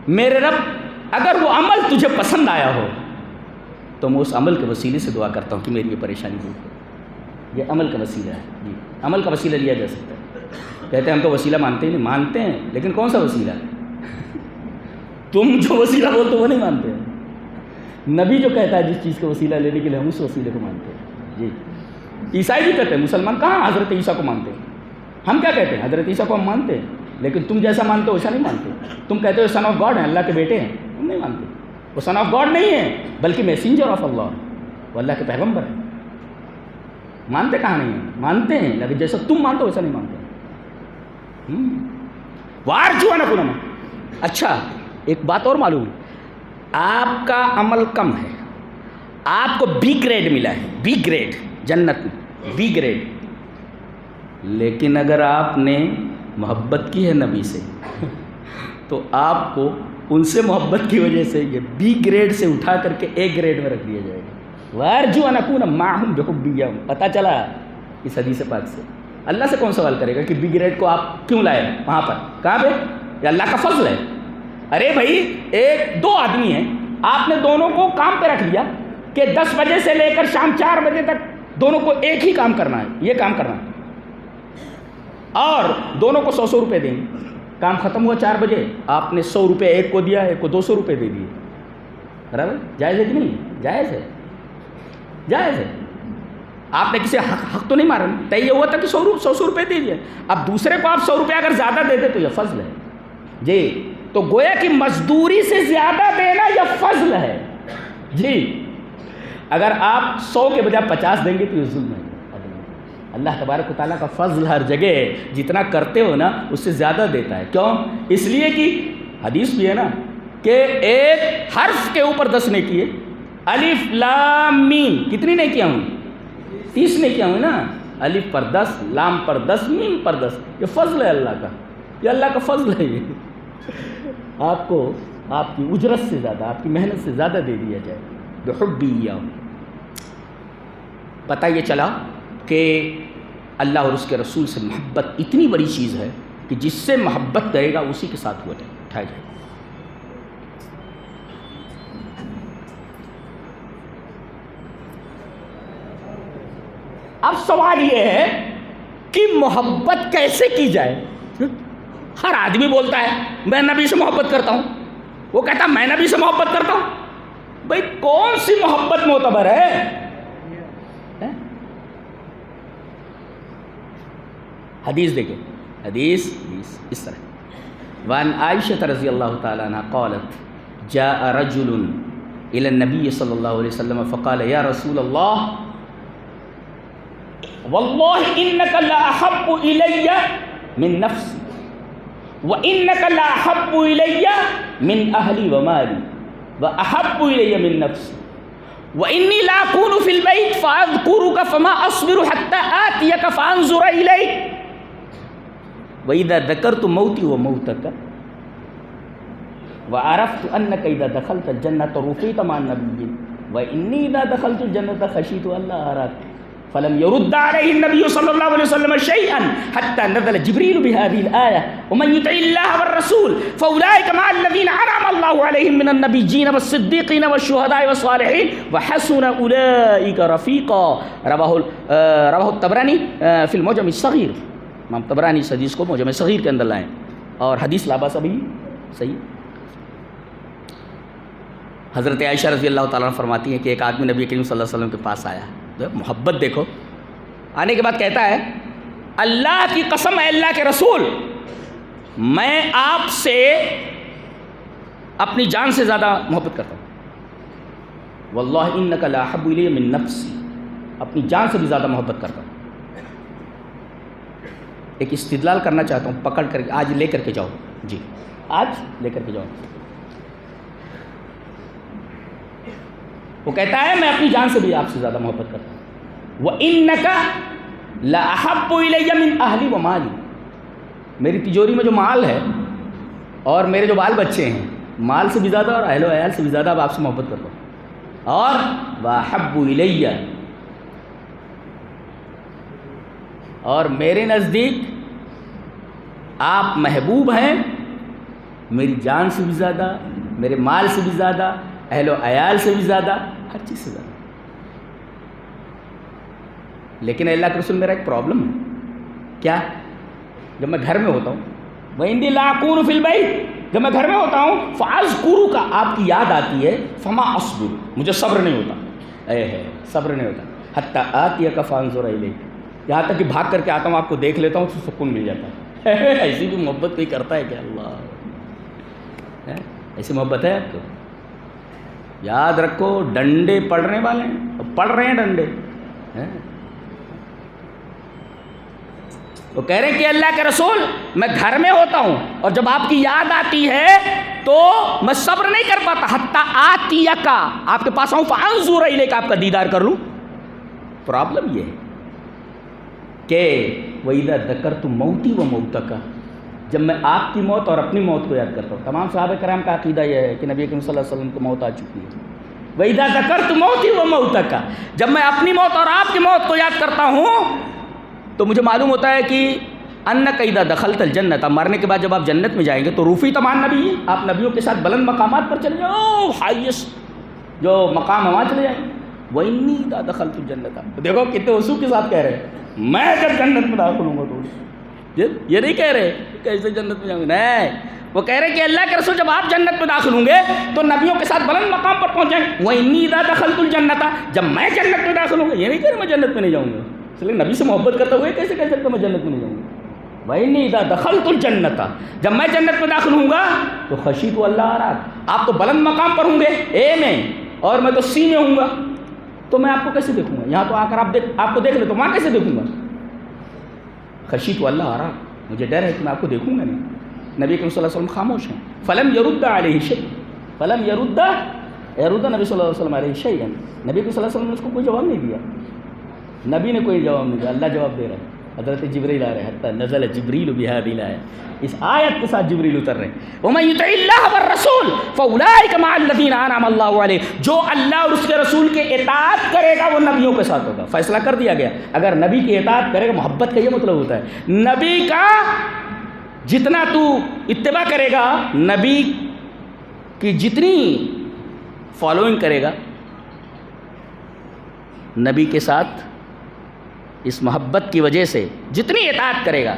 [SPEAKER 1] میرے رب اگر وہ عمل تجھے پسند آیا ہو تو میں اس عمل کے وسیلے سے دعا کرتا ہوں کہ میری یہ پریشانی دور ہو. یہ عمل کا وسیلہ ہے. جی عمل کا وسیلہ لیا جا سکتا ہے. کہتے ہیں ہم تو وسیلہ مانتے ہی نہیں. مانتے ہیں لیکن کون سا وسیلہ ہے؟ تم جو وسیلہ بولتے وہ نہیں مانتے ہیں. نبی جو کہتا ہے جس چیز کا وسیلہ لینے کے لیے ہم اس وسیلے کو مانتے ہیں. جی عیسائی بھی کہتے ہیں، مسلمان کہاں حضرت عیسیٰ کو مانتے ہیں. ہم کیا کہتے ہیں؟ حضرت عیسیٰ کو ہم مانتے ہیں، لیکن تم جیسا مانتے ہو ویسا نہیں مانتے. تم کہتے ہو سن آف گاڈ ہیں، اللہ کے بیٹے ہیں، ہم نہیں مانتے. وہ سن آف گاڈ نہیں ہے بلکہ میسنجر آف اللہ، وہ اللہ کے پیغمبر ہیں. مانتے کہاں نہیں ہیں؟ مانتے ہیں لیکن جیسا تم مانتے ہو ویسا نہیں مانتے. وارجو ان اکون معهم. اچھا ایک بات اور معلوم، آپ کا عمل کم ہے، آپ کو بی گریڈ ملا ہے، بی گریڈ جنت میں، بی گریڈ. لیکن اگر آپ نے محبت کی ہے نبی سے تو آپ کو ان سے محبت کی وجہ سے یہ بی گریڈ سے اٹھا کر کے اے گریڈ میں رکھ دیا جائے گا. وارجو ان اکون معهم بحبی ایاہم. پتہ چلا اس حدیث پاک سے اللہ سے کون سوال کرے گا کہ بی گریڈ کو آپ کیوں لائے وہاں پر؟ کہاں پہ؟ یہ اللہ کا فضل ہے. ارے بھائی ایک دو آدمی ہیں، آپ نے دونوں کو کام پہ رکھ دیا کہ 10 بجے سے لے کر شام 4 بجے تک دونوں کو ایک ہی کام کرنا ہے، یہ کام کرنا ہے، اور دونوں کو 100 روپے دیں گے. کام ختم ہوا 4 بجے، آپ نے 100 روپے ایک کو دیا، ایک کو 200 روپے دے دیے، برابر؟ جائز ہے کہ نہیں؟ جائز ہے، جائز ہے۔ آپ نے کسی حق تو نہیں مارا، طے یہ ہوا تھا کہ 100 روپے دے دیے، اب دوسرے کو آپ 100 روپے اگر زیادہ دے دے تو یہ فضل ہے جی۔ تو گویا کہ مزدوری سے زیادہ دینا یہ فضل ہے جی۔ اگر آپ 100 کے بجائے 50 دیں گے تو یہ ظلم ہے۔ اللہ تبارک و تعالیٰ کا فضل ہر جگہ ہے، جتنا کرتے ہو نا اس سے زیادہ دیتا ہے۔ کیوں؟ اس لیے کہ حدیث بھی ہے نا کہ ایک حرف کے اوپر 10 نیکی ہے۔ الف لام میم کتنی نیکیاں ہوئی؟ 30 نیکیاں ہوئی نا۔ الف پر 10، لام پر 10، میم پر 10، یہ فضل ہے اللہ کا، یہ اللہ کا فضل ہے۔ یہ آپ کو آپ کی اجرت سے زیادہ، آپ کی محنت سے زیادہ دے دیا جائے بحبی ایاہ۔ پتہ یہ چلا کہ اللہ اور اس کے رسول سے محبت اتنی بڑی چیز ہے کہ جس سے محبت کرے گا اسی کے ساتھ اٹھایا جائے گا۔ اب سوال یہ ہے کہ محبت کیسے کی جائے؟ ہر آدمی بولتا ہے میں نبی سے محبت کرتا ہوں، وہ کہتا میں نبی سے محبت کرتا ہوں۔ بھئی کون سی محبت معتبر ہے؟ حدیث دیکھیں، حدیث اس طرح، وان عائشہ رضی اللہ تعالی عنہ قالت جاء رجل الى النبی صلی اللہ علیہ وسلم فقال یا رسول اللہ واللہ انک لاحب الی من نفسی وانک لاحب الی من اہلی ومالی واحب الی من نفسی وانی لا اکون فی البیت فاذکرک فما اصبر حتی آتیک فانظر الیک وَإِذَا ذَكَرْتُ مَوْتِي وَمَوْتَكَ وَعَرَفْتُ أَنَّكَ إِذَا دَخَلْتَ الْجَنَّةَ رُفِعْتَ مَعَ النَّبِيِّينَ وَإِنِّي إِذَا دَخَلْتُ الْجَنَّةَ خَشِيتُ أَلَّا أَرَاكَ فَلَمْ يَرُدَّ عَلَيْهِ النَّبِيُّ صلى الله عليه وسلم شيئا حتى نزل جبريل بهذه الآية ومن يطع الله والرسول فأولئك مع الذين أنعم الله عليهم من النبيين والصديقين والشهداء والصالحين وحسن أولئك رفيقا رواه الطبراني في المعجم الصغير۔ امام طبرانی اس حدیث کو معجم صغیر کے اندر لائیں، اور حدیث لاباس ابھی صحیح۔ حضرت عائشہ رضی اللہ تعالیٰ عنہ فرماتی ہیں کہ ایک آدمی نبی کریم صلی اللہ علیہ وسلم کے پاس آیا، محبت دیکھو، آنے کے بعد کہتا ہے اللہ کی قسم ہے اللہ کے رسول، میں آپ سے اپنی جان سے زیادہ محبت کرتا ہوں، واللہ انک لاحب الی من نفسی، اپنی جان سے بھی زیادہ محبت کرتا ہوں۔ ایک استدلال کرنا چاہتا ہوں، پکڑ کر آج لے کر کے جاؤ، جی آج لے کر کے جاؤ۔ وہ کہتا ہے میں اپنی جان سے بھی آپ سے زیادہ محبت کرتا ہوں۔ وَإِنَّكَ لَأَحَبُّ إِلَيَّ مِنْ أَهْلِي وَمَالِي، میری تجوری میں جو مال ہے اور میرے جو بال بچے ہیں، مال سے بھی زیادہ اور اہل و عیال سے بھی زیادہ اب آپ سے محبت کرتا ہوں۔ اور وَأَحَبُّ إِلَيَّ، اور میرے نزدیک آپ محبوب ہیں میری جان سے بھی زیادہ، میرے مال سے بھی زیادہ، اہل و عیال سے بھی زیادہ، ہر چیز سے زیادہ۔ لیکن اللہ کے رسول میرا ایک پرابلم ہے، کیا؟ جب میں گھر میں ہوتا ہوں، وَإِنِّي لَا أَكُونُ فِي الْبَيْتِ، جب میں گھر میں ہوتا ہوں فَأَذْكُرُكَ، آپ کی یاد آتی ہے، فَمَا أَصْبِرُ، مجھے صبر نہیں ہوتا، صبر نہیں ہوتا، حَتَّى آتِيَكَ فَأَنظُرَ إِلَيْكَ، یہاں تک کہ بھاگ کر کے آتا ہوں، آپ کو دیکھ لیتا ہوں تو سکون مل جاتا ہے۔ ایسی بھی محبت کوئی کرتا ہے کیا؟ اللہ، ایسی محبت ہے آپ کو؟ یاد رکھو ڈنڈے پڑنے والے ہیں، پڑھ رہے ہیں ڈنڈے۔ وہ کہہ رہے ہیں کہ اللہ کے رسول میں گھر میں ہوتا ہوں اور جب آپ کی یاد آتی ہے تو میں صبر نہیں کر پاتا، حتیٰ آتیکا، آپ کے پاس آؤں، فانظر الیک، آپ کا دیدار کر لوں۔ پرابلم یہ ہے کہ وَإِذَا ذَكَرْتُ مَوْتِي وَمَوْتَكَ، جب میں آپ کی موت اور اپنی موت کو یاد کرتا ہوں۔ تمام صحابہ کرام کا عقیدہ یہ ہے کہ نبی کریم صلی اللہ علیہ وسلم کو موت آ چکی ہے۔ وَإِذَا ذَكَرْتُ مَوْتِي وَمَوْتَكَ، جب میں اپنی موت اور آپ کی موت کو یاد کرتا ہوں تو مجھے معلوم ہوتا ہے کہ اَنَّكَ إِذَا دَخَلْتَ الْجَنَّةَ، مرنے کے بعد جب آپ جنت میں جائیں گے تو رُفِعْتَ مَعَ النَّبِيِّينَ، آپ نبیوں کے ساتھ بلند مقامات پر چلے جاؤ، ہائیسٹ جو مقام وہاں چلے جائیں۔ وَإِنِّي إِذَا دَخَلْتُ الْجَنَّةَ، دیکھو کتنے وضوح کے ساتھ کہہ رہے ہیں، میں جب جنت میں داخل ہوں گا تو یہ نہیں کہہ رہے کیسے جنت میں جاؤں گے، نہیں، وہ کہہ رہے کہ اللہ کے رسول جب آپ جنت میں داخل ہوں گے تو نبیوں کے ساتھ بلند مقام پر پہنچ جائیں گے۔ وَإِنِّي إِذَا دَخَلْتُ الْجَنَّةَ، جب میں جنت میں داخل ہوں گا، یہ نہیں کہہ رہے میں جنت میں نہیں جاؤں گا، اس لیے نبی سے محبت کرتے ہوئے کیسے کہہ سکتا میں جنت میں نہیں جاؤں گا۔ وَإِنِّي إِذَا دَخَلْتُ الْجَنَّةَ، جب میں جنت میں داخل ہوں گا تو خشیت اللہ أَرَاكَ، آپ تو بلند مقام پر ہوں گے اے میں، اور میں تو سی میں ہوں گا، تو میں آپ کو کیسے دیکھوں گا؟ یہاں تو آ کر آپ کو دیکھ لے تو وہاں کیسے دیکھوں گا؟ خشیت اللہ أَرَاكَ، مجھے ڈر ہے کہ میں آپ کو دیکھوں گا نہیں۔ نبی کریم صلی اللہ علیہ وسلم خاموش ہیں۔ فلم يرد علیہ شیء، فلم يرد نبی صلی اللہ علیہ وسلم علیہ شیئا، نبی صلی اللہ علیہ وسلم نے اس کو کوئی جواب نہیں دیا، نبی نے کوئی جواب نہیں دیا، اللہ جواب دے رہا ہے، حضرت جبریل آ رہے ہیں، حتی نزل جبریل بهذه الآیہ، اس آیت کے ساتھ جبریل اتر رہے ہیں۔ وَمَن يُطِعِ اللَّهَ وَالرَّسُولَ فَأُولَٰئِكَ مَعَ الَّذِينَ أَنْعَمَ اللَّهُ عَلَيْهِمْ، جو اللہ اور اس کے رسول کے اطاعت کرے گا وہ نبیوں کے ساتھ ہوگا۔ فیصلہ کر دیا گیا، اگر نبی کی اطاعت کرے گا، محبت کا یہ مطلب ہوتا ہے نبی کا جتنا تو اتباع کرے گا، نبی کی جتنی فالوئنگ کرے گا، نبی کے ساتھ اس محبت کی وجہ سے جتنی اطاعت کرے گا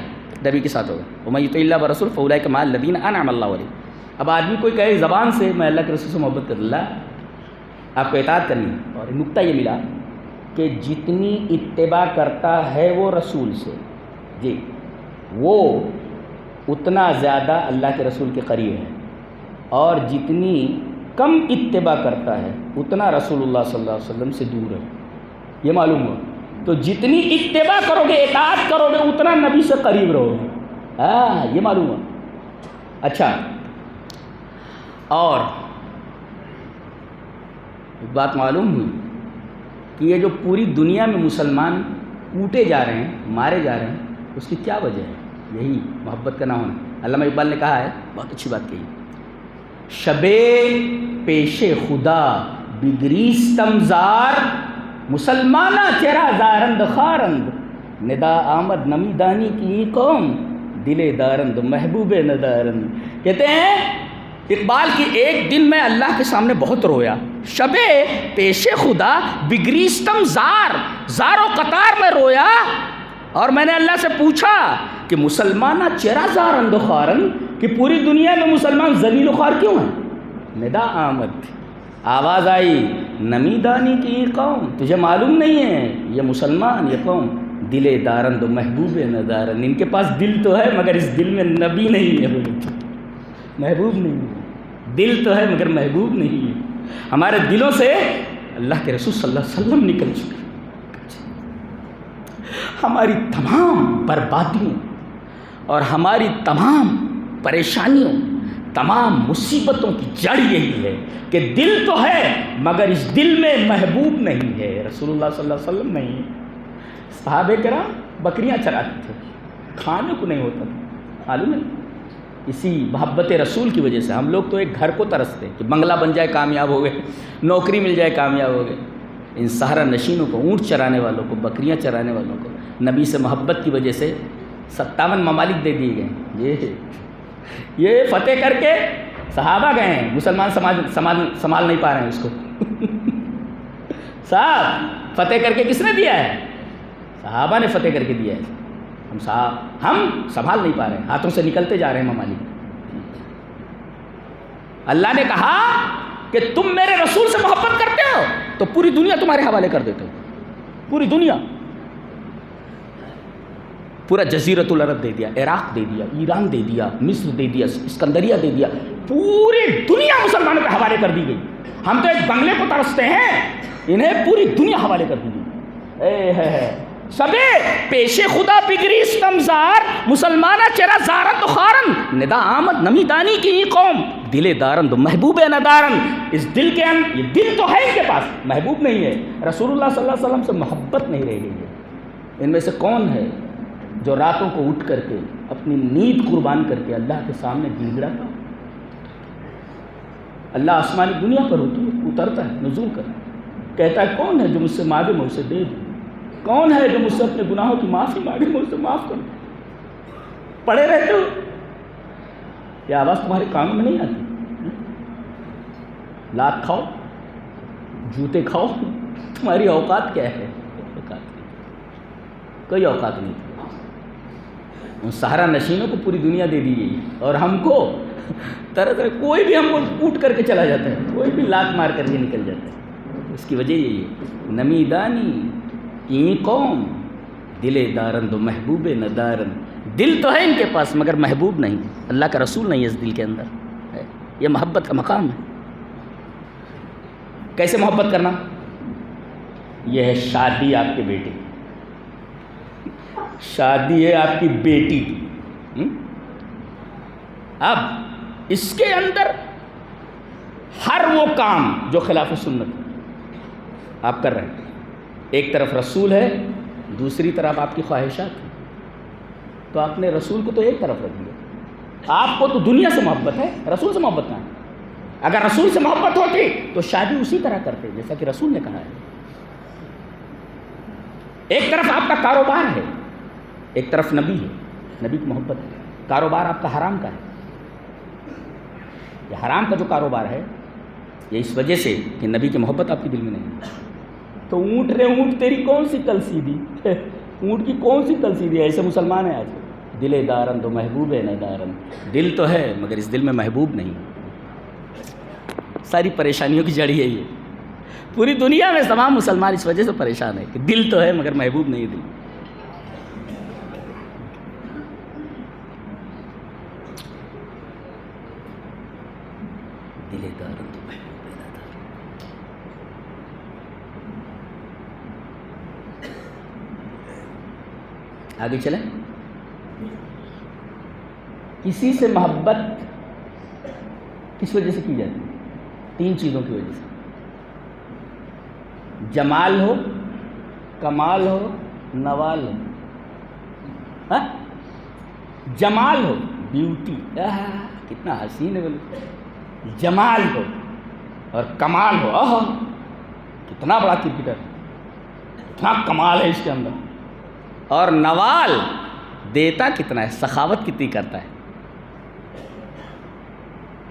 [SPEAKER 1] نبی کے ساتھ ہوگا۔ وَمَن يُطِعِ اللَّهَ وَالرَّسُولَ فَأُولَٰئِكَ مَعَ الَّذِينَ أَنْعَمَ اللَّهُ عَلَيْهِمْ۔ اب آدمی کوئی کہے زبان سے میں اللہ کے رسول سے محبت کر اللہ، آپ کو اطاعت کرنی ہے، اور نقطہ یہ ملا کہ جتنی اتباع کرتا ہے وہ رسول سے، جی وہ اتنا زیادہ اللہ کے رسول کے قریب ہے، اور جتنی کم اتباع کرتا ہے اتنا رسول اللہ صلی اللہ علیہ وسلم سے دور ہے۔ یہ معلوم ہوا، تو جتنی اتباع کرو گے، اطاعت کرو گے، اتنا نبی سے قریب رہو گے۔ ہاں یہ معلوم ہوا۔ اچھا، اور ایک بات معلوم ہوئی کہ یہ جو پوری دنیا میں مسلمان کوٹے جا رہے ہیں، مارے جا رہے ہیں، اس کی کیا وجہ ہے؟ یہی محبت کا نہ ہونا۔ علامہ اقبال نے کہا ہے، بہت اچھی بات کہی، شبِ پیش خدا بگریستم زار، مسلمانہ چرا زارند خارند، ندا آمد نمی دانی کی قوم، دل دارند محبوب ندارند۔ کہتے ہیں اقبال کی ایک دن میں اللہ کے سامنے بہت رویا، شب پیش خدا بگریستم زار، زار و قطار میں رویا، اور میں نے اللہ سے پوچھا کہ مسلمانہ چرا زارند و خارند، کہ پوری دنیا میں مسلمان ذلیل و خوار کیوں ہیں؟ ندا آمد، آواز آئی، نمی دانی کی یہ قوم، تجھے معلوم نہیں ہے یہ مسلمان، یہ قوم دل دارند و محبوب ندارند، ان کے پاس دل تو ہے مگر اس دل میں نبی نہیں ہے، محبوب نہیں ہے، دل تو ہے مگر محبوب نہیں ہے۔ ہمارے دلوں سے اللہ کے رسول صلی اللہ علیہ وسلم نکل چکے، ہماری تمام بربادیوں اور ہماری تمام پریشانیوں، تمام مصیبتوں کی جڑ یہی ہے کہ دل تو ہے مگر اس دل میں محبوب نہیں ہے، رسول اللہ صلی اللہ علیہ وسلم نہیں ہے۔ صحابہ کرام بکریاں چراتے تھے، کھانے کو نہیں ہوتا تھا، معلوم ہے؟ اسی محبت رسول کی وجہ سے ہم لوگ تو ایک گھر کو ترستے کہ بنگلہ بن جائے کامیاب ہو گئے، نوکری مل جائے کامیاب ہو گئے۔ ان صحرا نشینوں کو، اونٹ چرانے والوں کو، بکریاں چرانے والوں کو نبی سے محبت کی وجہ سے 57 ممالک دے دیے گئے۔ یہ فتح کر کے صحابہ گئے ہیں، مسلمان سنبھال نہیں پا رہے ہیں اس کو۔ صاحب فتح کر کے کس نے دیا ہے؟ صحابہ نے فتح کر کے دیا ہے۔ ہم سنبھال نہیں پا رہے ہیں، ہاتھوں سے نکلتے جا رہے ہیں ممالک۔ اللہ نے کہا کہ تم میرے رسول سے محبت کرتے ہو تو پوری دنیا تمہارے حوالے کر دیتے ہو، پوری دنیا، پورا جزیرۃ العرب دے دیا، عراق دے دیا، ایران دے دیا، مصر دے دیا، اسکندریہ دے دیا، پوری دنیا مسلمانوں کے حوالے کر دی گئی۔ ہم تو ایک بنگلے کو ترستے ہیں، انہیں پوری دنیا حوالے کر دی گئی۔ سبے پیش خدا بگریستم زار، مسلمانہ چرا زارند و خارند، ندا آمد نمی دانی کی قوم، دل دارند محبوب ندارند۔ اس دل کے اندر، یہ دل تو ہے ان کے پاس، محبوب نہیں ہے، رسول اللہ صلی اللہ علیہ وسلم سے محبت نہیں رہ گئی ہے۔ ان میں سے کون ہے جو راتوں کو اٹھ کر کے اپنی نیند قربان کر کے اللہ کے سامنے گڑ گڑاتا؟ اللہ آسمانی دنیا پر ہوتی ہے، اترتا ہے، نزول کرتا ہے، کہتا ہے کون ہے جو مجھ سے مانگے میں اسے دے دوں، کون ہے جو مجھ سے اپنے گناہوں کی معافی مانگے میں اسے معاف کروں۔ پڑے رہتے ہو، یہ آواز تمہارے کانوں میں نہیں آتی؟ لات کھاؤ، جوتے کھاؤ، تمہاری اوقات کیا ہے؟ کوئی اوقات نہیں۔ ان صحرا نشینوں کو پوری دنیا دے دی گئی اور ہم کو طرح طرح کوئی بھی ہم کو کوٹ کر کے چلا جاتا ہے، کوئی بھی لات مار کر کے نکل جاتا ہے۔ اس کی وجہ یہی ہے، نمی دانی کی قوم دل دارند و محبوب ندارن، دل تو ہے ان کے پاس مگر محبوب نہیں، اللہ کا رسول نہیں ہے اس دل کے اندر ہے۔ یہ محبت کا مقام ہے۔ کیسے محبت کرنا؟ یہ ہے شادی آپ کے بیٹے کی، شادی ہے آپ کی بیٹی کی۔ اب اس کے اندر ہر وہ کام جو خلاف سنت آپ کر رہے ہیں، ایک طرف رسول ہے، دوسری طرف آپ کی خواہشات ہیں، تو آپ نے رسول کو تو ایک طرف رکھ دیا۔ آپ کو تو دنیا سے محبت ہے، رسول سے محبت کہاں ہے؟ اگر رسول سے محبت ہوتی تو شادی اسی طرح کرتے جیسا کہ رسول نے کہا ہے۔ ایک طرف آپ کا کاروبار ہے، ایک طرف نبی ہے، نبی کی محبت ہے۔ کاروبار آپ کا حرام کا ہے، یہ حرام کا جو کاروبار ہے یہ اس وجہ سے کہ نبی کی محبت آپ کے دل میں نہیں ہے۔ تو اونٹ رے اونٹ تیری کون سی کلسیدی، اونٹ کی کون سی کلسیدی، ایسے مسلمان ہیں آج، دل دارن تو محبوب ہے ندارن، دل تو ہے مگر اس دل میں محبوب نہیں۔ ساری پریشانیوں کی جڑ یہی ہے، پوری دنیا میں تمام مسلمان اس وجہ سے پریشان ہے کہ دل تو ہے مگر محبوب نہیں دل۔ دل دارن تو محبوب ہے ندارن۔ آگے چلیں۔ کسی سے محبت کس وجہ سے کی جاتی ہے؟ تین چیزوں کی وجہ سے، جمال ہو، کمال ہو، نوال ہو۔ ہاں؟ جمال ہو، بیوٹی، کتنا حسین ہے بولے، جمال ہو، اور کمال ہو، کتنا بڑا کرکٹر، کتنا کمال ہے اس کے اندر، اور نوال، دیتا کتنا ہے، سخاوت کتنی کرتا ہے۔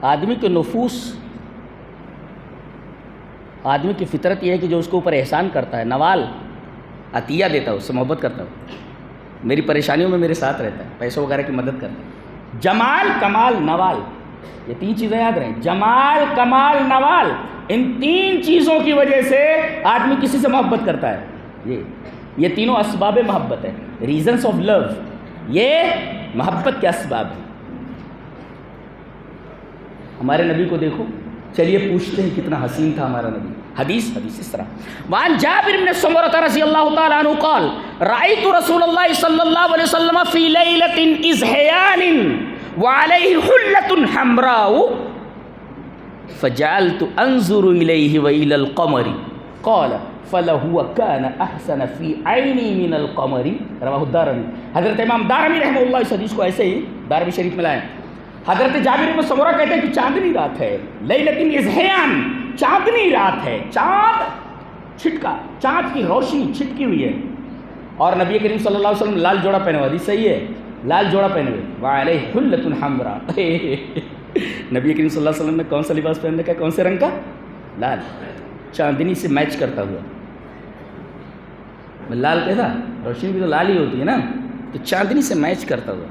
[SPEAKER 1] آدمی کے نفوس، آدمی کی فطرت یہ ہے کہ جو اس کے اوپر احسان کرتا ہے، نوال، عطیہ دیتا ہے، اس سے محبت کرتا ہے، میری پریشانیوں میں میرے ساتھ رہتا ہے، پیسوں وغیرہ کی مدد کرتا ہے۔ جمال، کمال، نوال، یہ تین چیزیں یاد رہیں، جمال، کمال، نوال، ان تین چیزوں کی وجہ سے آدمی کسی سے محبت کرتا ہے۔ یہ تینوں اسباب محبت ہے، ریزنس آف لو، یہ محبت کے اسباب ہیں۔ ہمارے نبی کو دیکھو، چلیے پوچھتے ہیں کتنا حسین تھا ہمارا نبی۔ حدیث اس طرح، وعن جابر بن سمرة رضی اللہ تعالی عنہ قال رأيت رسول اللہ صلی اللہ علیہ وسلم فی لیلة ازہیان وعلیہ حلة حمراء فجعلت انظر الیہ وإلی القمر قال فلهو كان احسن فی عینی من القمر رواہ الدارمی۔ حضرت امام دارمی رحمہ اللہ اس حدیث کو ایسے ہی دارمی شریف میں لائیں۔ حضرت جابر بن سمرہ کہتے ہیں کہ چاندنی رات ہے، لیلۃ ازہیان، چاندنی رات ہے، چاند چھٹکا، چاند کی روشنی چھٹکی ہوئی ہے، اور نبی کریم صلی اللہ علیہ وسلم لال جوڑا پہنے ہوئے، حدیث صحیح ہے، لال جوڑا پہنے ہوئے، وعلیہ حلۃ حمراء۔ نبی کریم صلی اللہ علیہ وسلم نے کون سا لباس پہن رکھا ہے؟ کون سے رنگ کا؟ لال، چاندنی سے میچ کرتا ہوا۔ لال کیسا؟ روشنی بھی تو لال ہی ہوتی ہے نا، تو چاندنی سے میچ کرتا ہوا،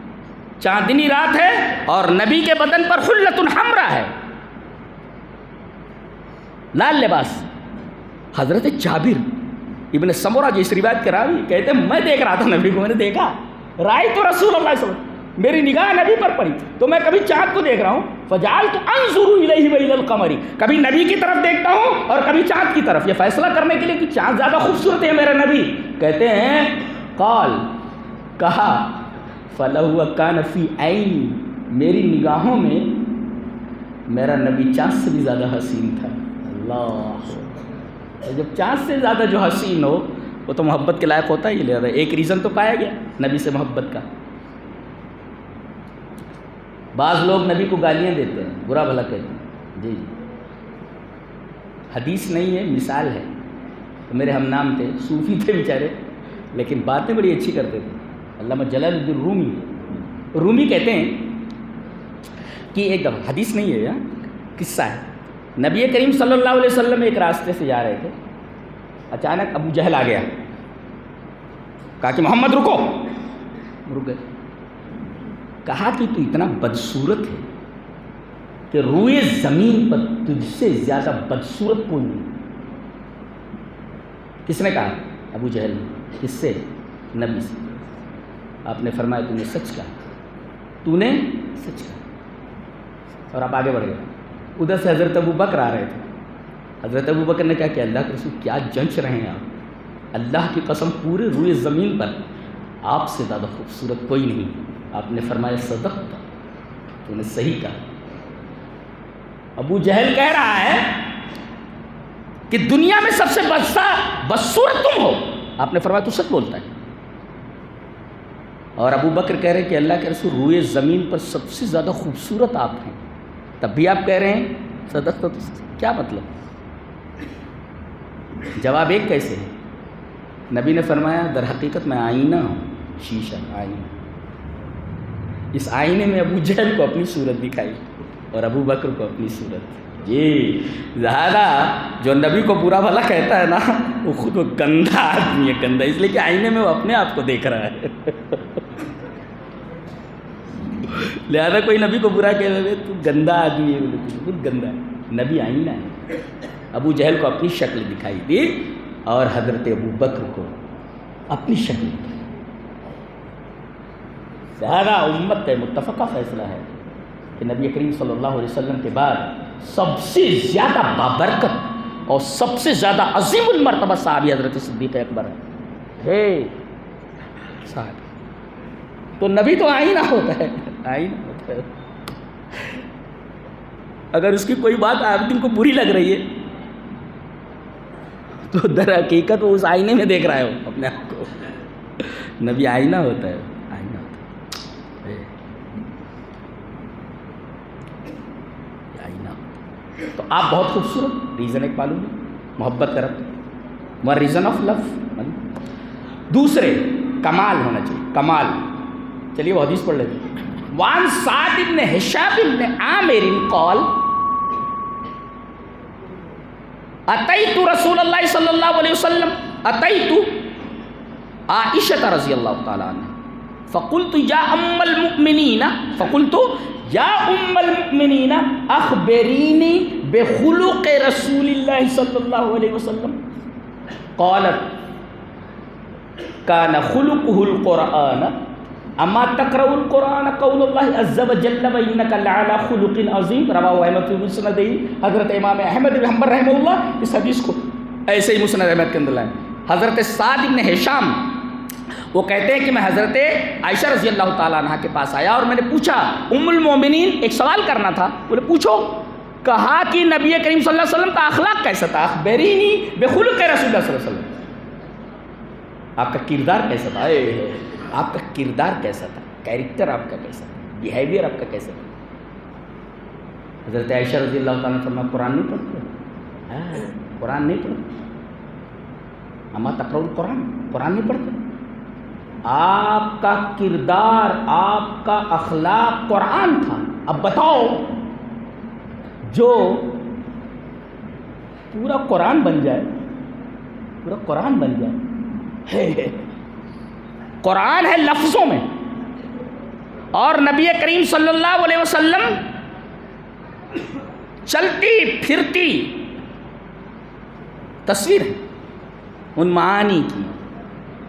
[SPEAKER 1] چاندنی رات ہے اور نبی کے بدن پر حلۃ حمراء ہے، لال لباس۔ حضرت جابر ابن سمرہ جو اس روایت کے راوی کہتے ہیں میں دیکھ رہا تھا نبی کو، میں نے دیکھا، رأیت رسول اللہ صلی اللہ علیہ وسلم، میری نگاہ نبی پر پڑی تو میں کبھی چاند کو دیکھ رہا ہوں، فجعلت انظر الیہ وإلی القمر، کبھی نبی کی طرف دیکھتا ہوں اور کبھی چاند کی طرف، یہ فیصلہ کرنے کے لیے کہ چاند زیادہ خوبصورت ہے میرا نبی۔ کہتے ہیں قال، کہا، فلہو کان فی عینی، میری نگاہوں میں میرا نبی چاند سے بھی زیادہ حسین تھا۔ اللہ، جب چاند سے زیادہ جو حسین ہو وہ تو محبت کے لائق ہوتا ہی، لہذا ایک ریزن تو پایا گیا نبی سے محبت کا۔ بعض لوگ نبی کو گالیاں دیتے ہیں، برا بھلا کہتے ہیں، جی حدیث نہیں ہے، مثال ہے۔ تو میرے ہم نام تھے، صوفی تھے بیچارے، لیکن باتیں بڑی اچھی کرتے تھے، علامہ جلال الدین رومی کہتے ہیں کہ ایک دفعہ، حدیث نہیں ہے، قصہ ہے، نبی کریم صلی اللہ علیہ وسلم ایک راستے سے جا رہے تھے، اچانک ابو جہل آ گیا، کہا کہ محمد رکو، رک گئے، کہا کہ تو اتنا بدصورت ہے کہ روئے زمین پر تجھ سے زیادہ بدصورت کوئی نہیں. کس نے کہا؟ ابو جہل نے. کس سے؟ نبی سے. آپ نے فرمایا تو نے سچ کہا، تو نے سچ کہا. اور آپ آگے بڑھ گئے. ادھر سے حضرت ابو بکر آ رہے تھے. حضرت ابو بکر نے کہا کہ اللہ کے رسول کیا جنچ رہے ہیں آپ، اللہ کی قسم پورے روئے زمین پر آپ سے زیادہ خوبصورت کوئی نہیں. آپ نے فرمایا صدقت، تو نے صحیح کہا. ابو جہل کہہ رہا ہے کہ دنیا میں سب سے بدصورت تم ہو. آپ نے فرمایا تو سچ بولتا ہے. اور ابو بکر کہہ رہے ہیں کہ اللہ کے رسول روئے زمین پر سب سے زیادہ خوبصورت آپ ہیں، تب بھی آپ کہہ رہے ہیں صدقت. تو کیا مطلب؟ جواب ایک کیسے ہے؟ نبی نے فرمایا در حقیقت میں آئینہ ہوں، شیشہ آئینہ. اس آئینے میں ابو جہل کو اپنی صورت دکھائی اور ابو بکر کو اپنی صورت. جی زیادہ جو نبی کو برا بھلا کہتا ہے نا وہ خود وہ گندا آدمی ہے، گندا، اس لیے کہ آئینے میں وہ اپنے آپ کو دیکھ رہا ہے. لہذا کوئی نبی کو برا کہہ رہے تو گندا آدمی ہے، بالکل گندا ہے. نبی آئینہ ہے. ابو جہل کو اپنی شکل دکھائی دی اور حضرت ابو بکر کو اپنی شکل دکھائی. زیادہ امت کا متفقہ فیصلہ ہے کہ نبی کریم صلی اللہ علیہ وسلم کے بعد سب سے زیادہ بابرکت اور سب سے زیادہ عظیم المرتبہ صحابی حضرت صدیق اکبر ہے. صحابی تو نبی تو آئینہ ہوتا ہے، آئینہ ہوتا ہے. اگر اس کی کوئی بات آپ کو بری لگ رہی ہے تو در حقیقت وہ اس آئینے میں دیکھ رہا ہے وہ اپنے آپ کو. نبی آئینہ ہوتا ہے، آئینہ ہوتا ہے. آئینہ. تو آپ بہت خوبصورت، ریزن ایک معلوم ہے، محبت کرتے وہ ریزن آف لو. دوسرے کمال ہونا چاہیے، کمال. چلیے وہ حدیث پڑھ لیتے ہیں. وعن سعد بن ہشام بن عامر قال اتیت رسول اللہ صلی اللہ علیہ وسلم، اتیت عائشہ رضی اللہ تعالی عنہ فقلت یا ام المؤمنین، فقلت یا ام المؤمنین اخبرینی بخلق رسول اللہ صلی اللہ علیہ وسلم. قالت کان خلقه القرآن اما تقرأ القرآن قول اللہ عز وجل وانک لعلی خلق عظیم. رواہ احمد فی مسندہ. حضرت امام احمد بن حنبل رحمہ اللہ اس حدیث کو ایسے ہی مسند احمد کے اندر لائے. حضرت سعد بن ہشام وہ کہتے ہیں کہ میں حضرت عائشہ رضی اللہ تعالیٰ عنہ کے پاس آیا اور میں نے پوچھا ام المومنین، ایک سوال کرنا تھا. بولے پوچھو. کہا کہ نبی کریم صلی اللہ علیہ وسلم کا اخلاق کیسا تھا؟ اخبرینی بخلق رسول اللہ صلی اللہ علیہ وسلم. آپ کا کردار کیسا تھا؟ آپ کا کردار کیسا تھا؟ کیریکٹر آپ کا کیسا تھا؟ بیہیویئر آپ کا کیسا تھا؟ حضرت عائشہ رضی اللہ تعالیٰ نے فرمایا قرآن نہیں پڑھتے، قرآن نہیں پڑھتے. اما تقرأ القرآن، قرآن نہیں پڑھتے. آپ کا کردار، آپ کا اخلاق قرآن تھا. اب بتاؤ جو پورا قرآن بن جائے، پورا قرآن بن جائے، قرآن ہے لفظوں میں، اور نبی کریم صلی اللہ علیہ وسلم چلتی پھرتی تصویر ہے ان معانی کی.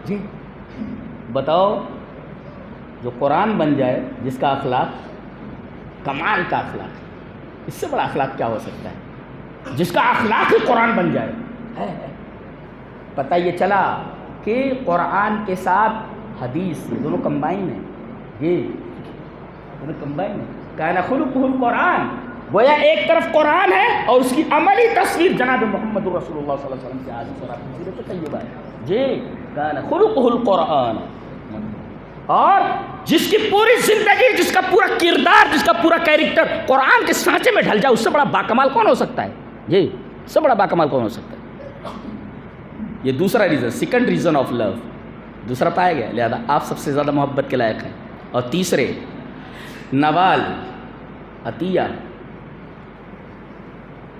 [SPEAKER 1] جی بتاؤ جو قرآن بن جائے، جس کا اخلاق کمال کا اخلاق ہے، اس سے بڑا اخلاق کیا ہو سکتا ہے؟ جس کا اخلاق ہی قرآن بن جائے. پتہ یہ چلا کہ قرآن کے ساتھ حدیث یہ دونوں کمبائن ہیں. یہ دونوں کمبائن ہیں. کان خلقہ القرآن، گویا ایک طرف قرآن ہے اور اس کی عملی تصویر جناب محمد رسول اللہ صلی اللہ علیہ وسلم سے حدیث اور آپ کی سیرت طیبہ ہے. جی کان خلقہ القرآن. اور جس کی پوری زندگی، جس کا پورا کردار، جس کا پورا کیریکٹر قرآن کے سانچے میں ڈھل جائے، اس سے بڑا باکمال کون ہو سکتا ہے؟ جی اس سے بڑا باکمال کون ہو سکتا ہے؟ یہ دوسرا reason, second reason of love دوسرا پایا گیا. لہذا آپ سب سے زیادہ محبت کے لائق ہیں. اور تیسرے نوال، عطیہ،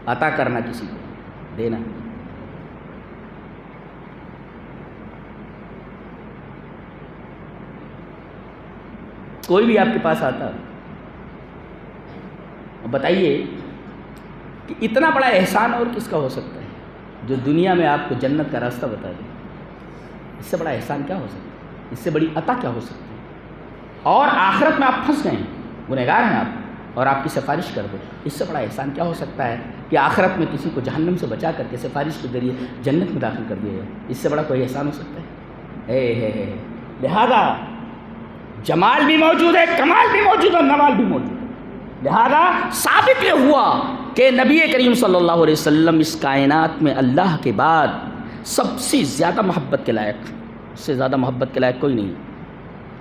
[SPEAKER 1] عطا کرنا، کسی کو دینا. کوئی بھی آپ کے پاس آتا، بتائیے کہ اتنا بڑا احسان اور کس کا ہو سکتا ہے جو دنیا میں آپ کو جنت کا راستہ بتا دے؟ اس سے بڑا احسان کیا ہو سکتا ہے؟ اس سے بڑی عطا کیا ہو سکتی ہے؟ اور آخرت میں آپ پھنس گئے ہیں، گنہگار ہیں آپ، اور آپ کی سفارش کر دو، اس سے بڑا احسان کیا ہو سکتا ہے کہ آخرت میں کسی کو جہنم سے بچا کر کے سفارش کے ذریعے جنت میں داخل کر دیا جائے؟ اس سے بڑا کوئی احسان ہو سکتا ہے؟ لہذا جمال بھی موجود ہے، کمال بھی موجود ہے، نوال بھی موجود ہے۔ لہذا ثابت یہ ہوا کہ نبی کریم صلی اللہ علیہ وسلم اس کائنات میں اللہ کے بعد سب سے زیادہ محبت کے لائق، اس سے زیادہ محبت کے لائق کوئی نہیں۔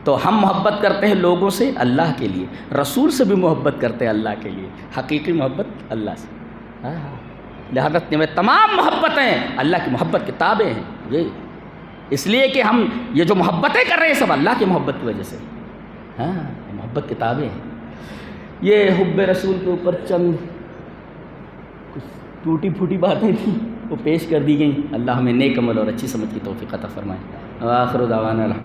[SPEAKER 1] تو ہم محبت کرتے ہیں لوگوں سے اللہ کے لیے، رسول سے بھی محبت کرتے ہیں اللہ کے لیے، حقیقی محبت اللہ سے۔ لہذا میں تمام محبتیں اللہ کی محبت کے تابع ہیں، یہ اس لیے کہ ہم یہ جو محبتیں کر رہے ہیں سب اللہ کی محبت کی وجہ سے، محبت کے تابع ہیں۔ یہ حب رسول کے اوپر چند کچھ ٹوٹی پھوٹی باتیں تھیں، وہ پیش کر دی گئیں۔ اللہ ہمیں نیک عمل اور اچھی سمجھ کی توفیق عطا فرمائے۔ آخر دعوانا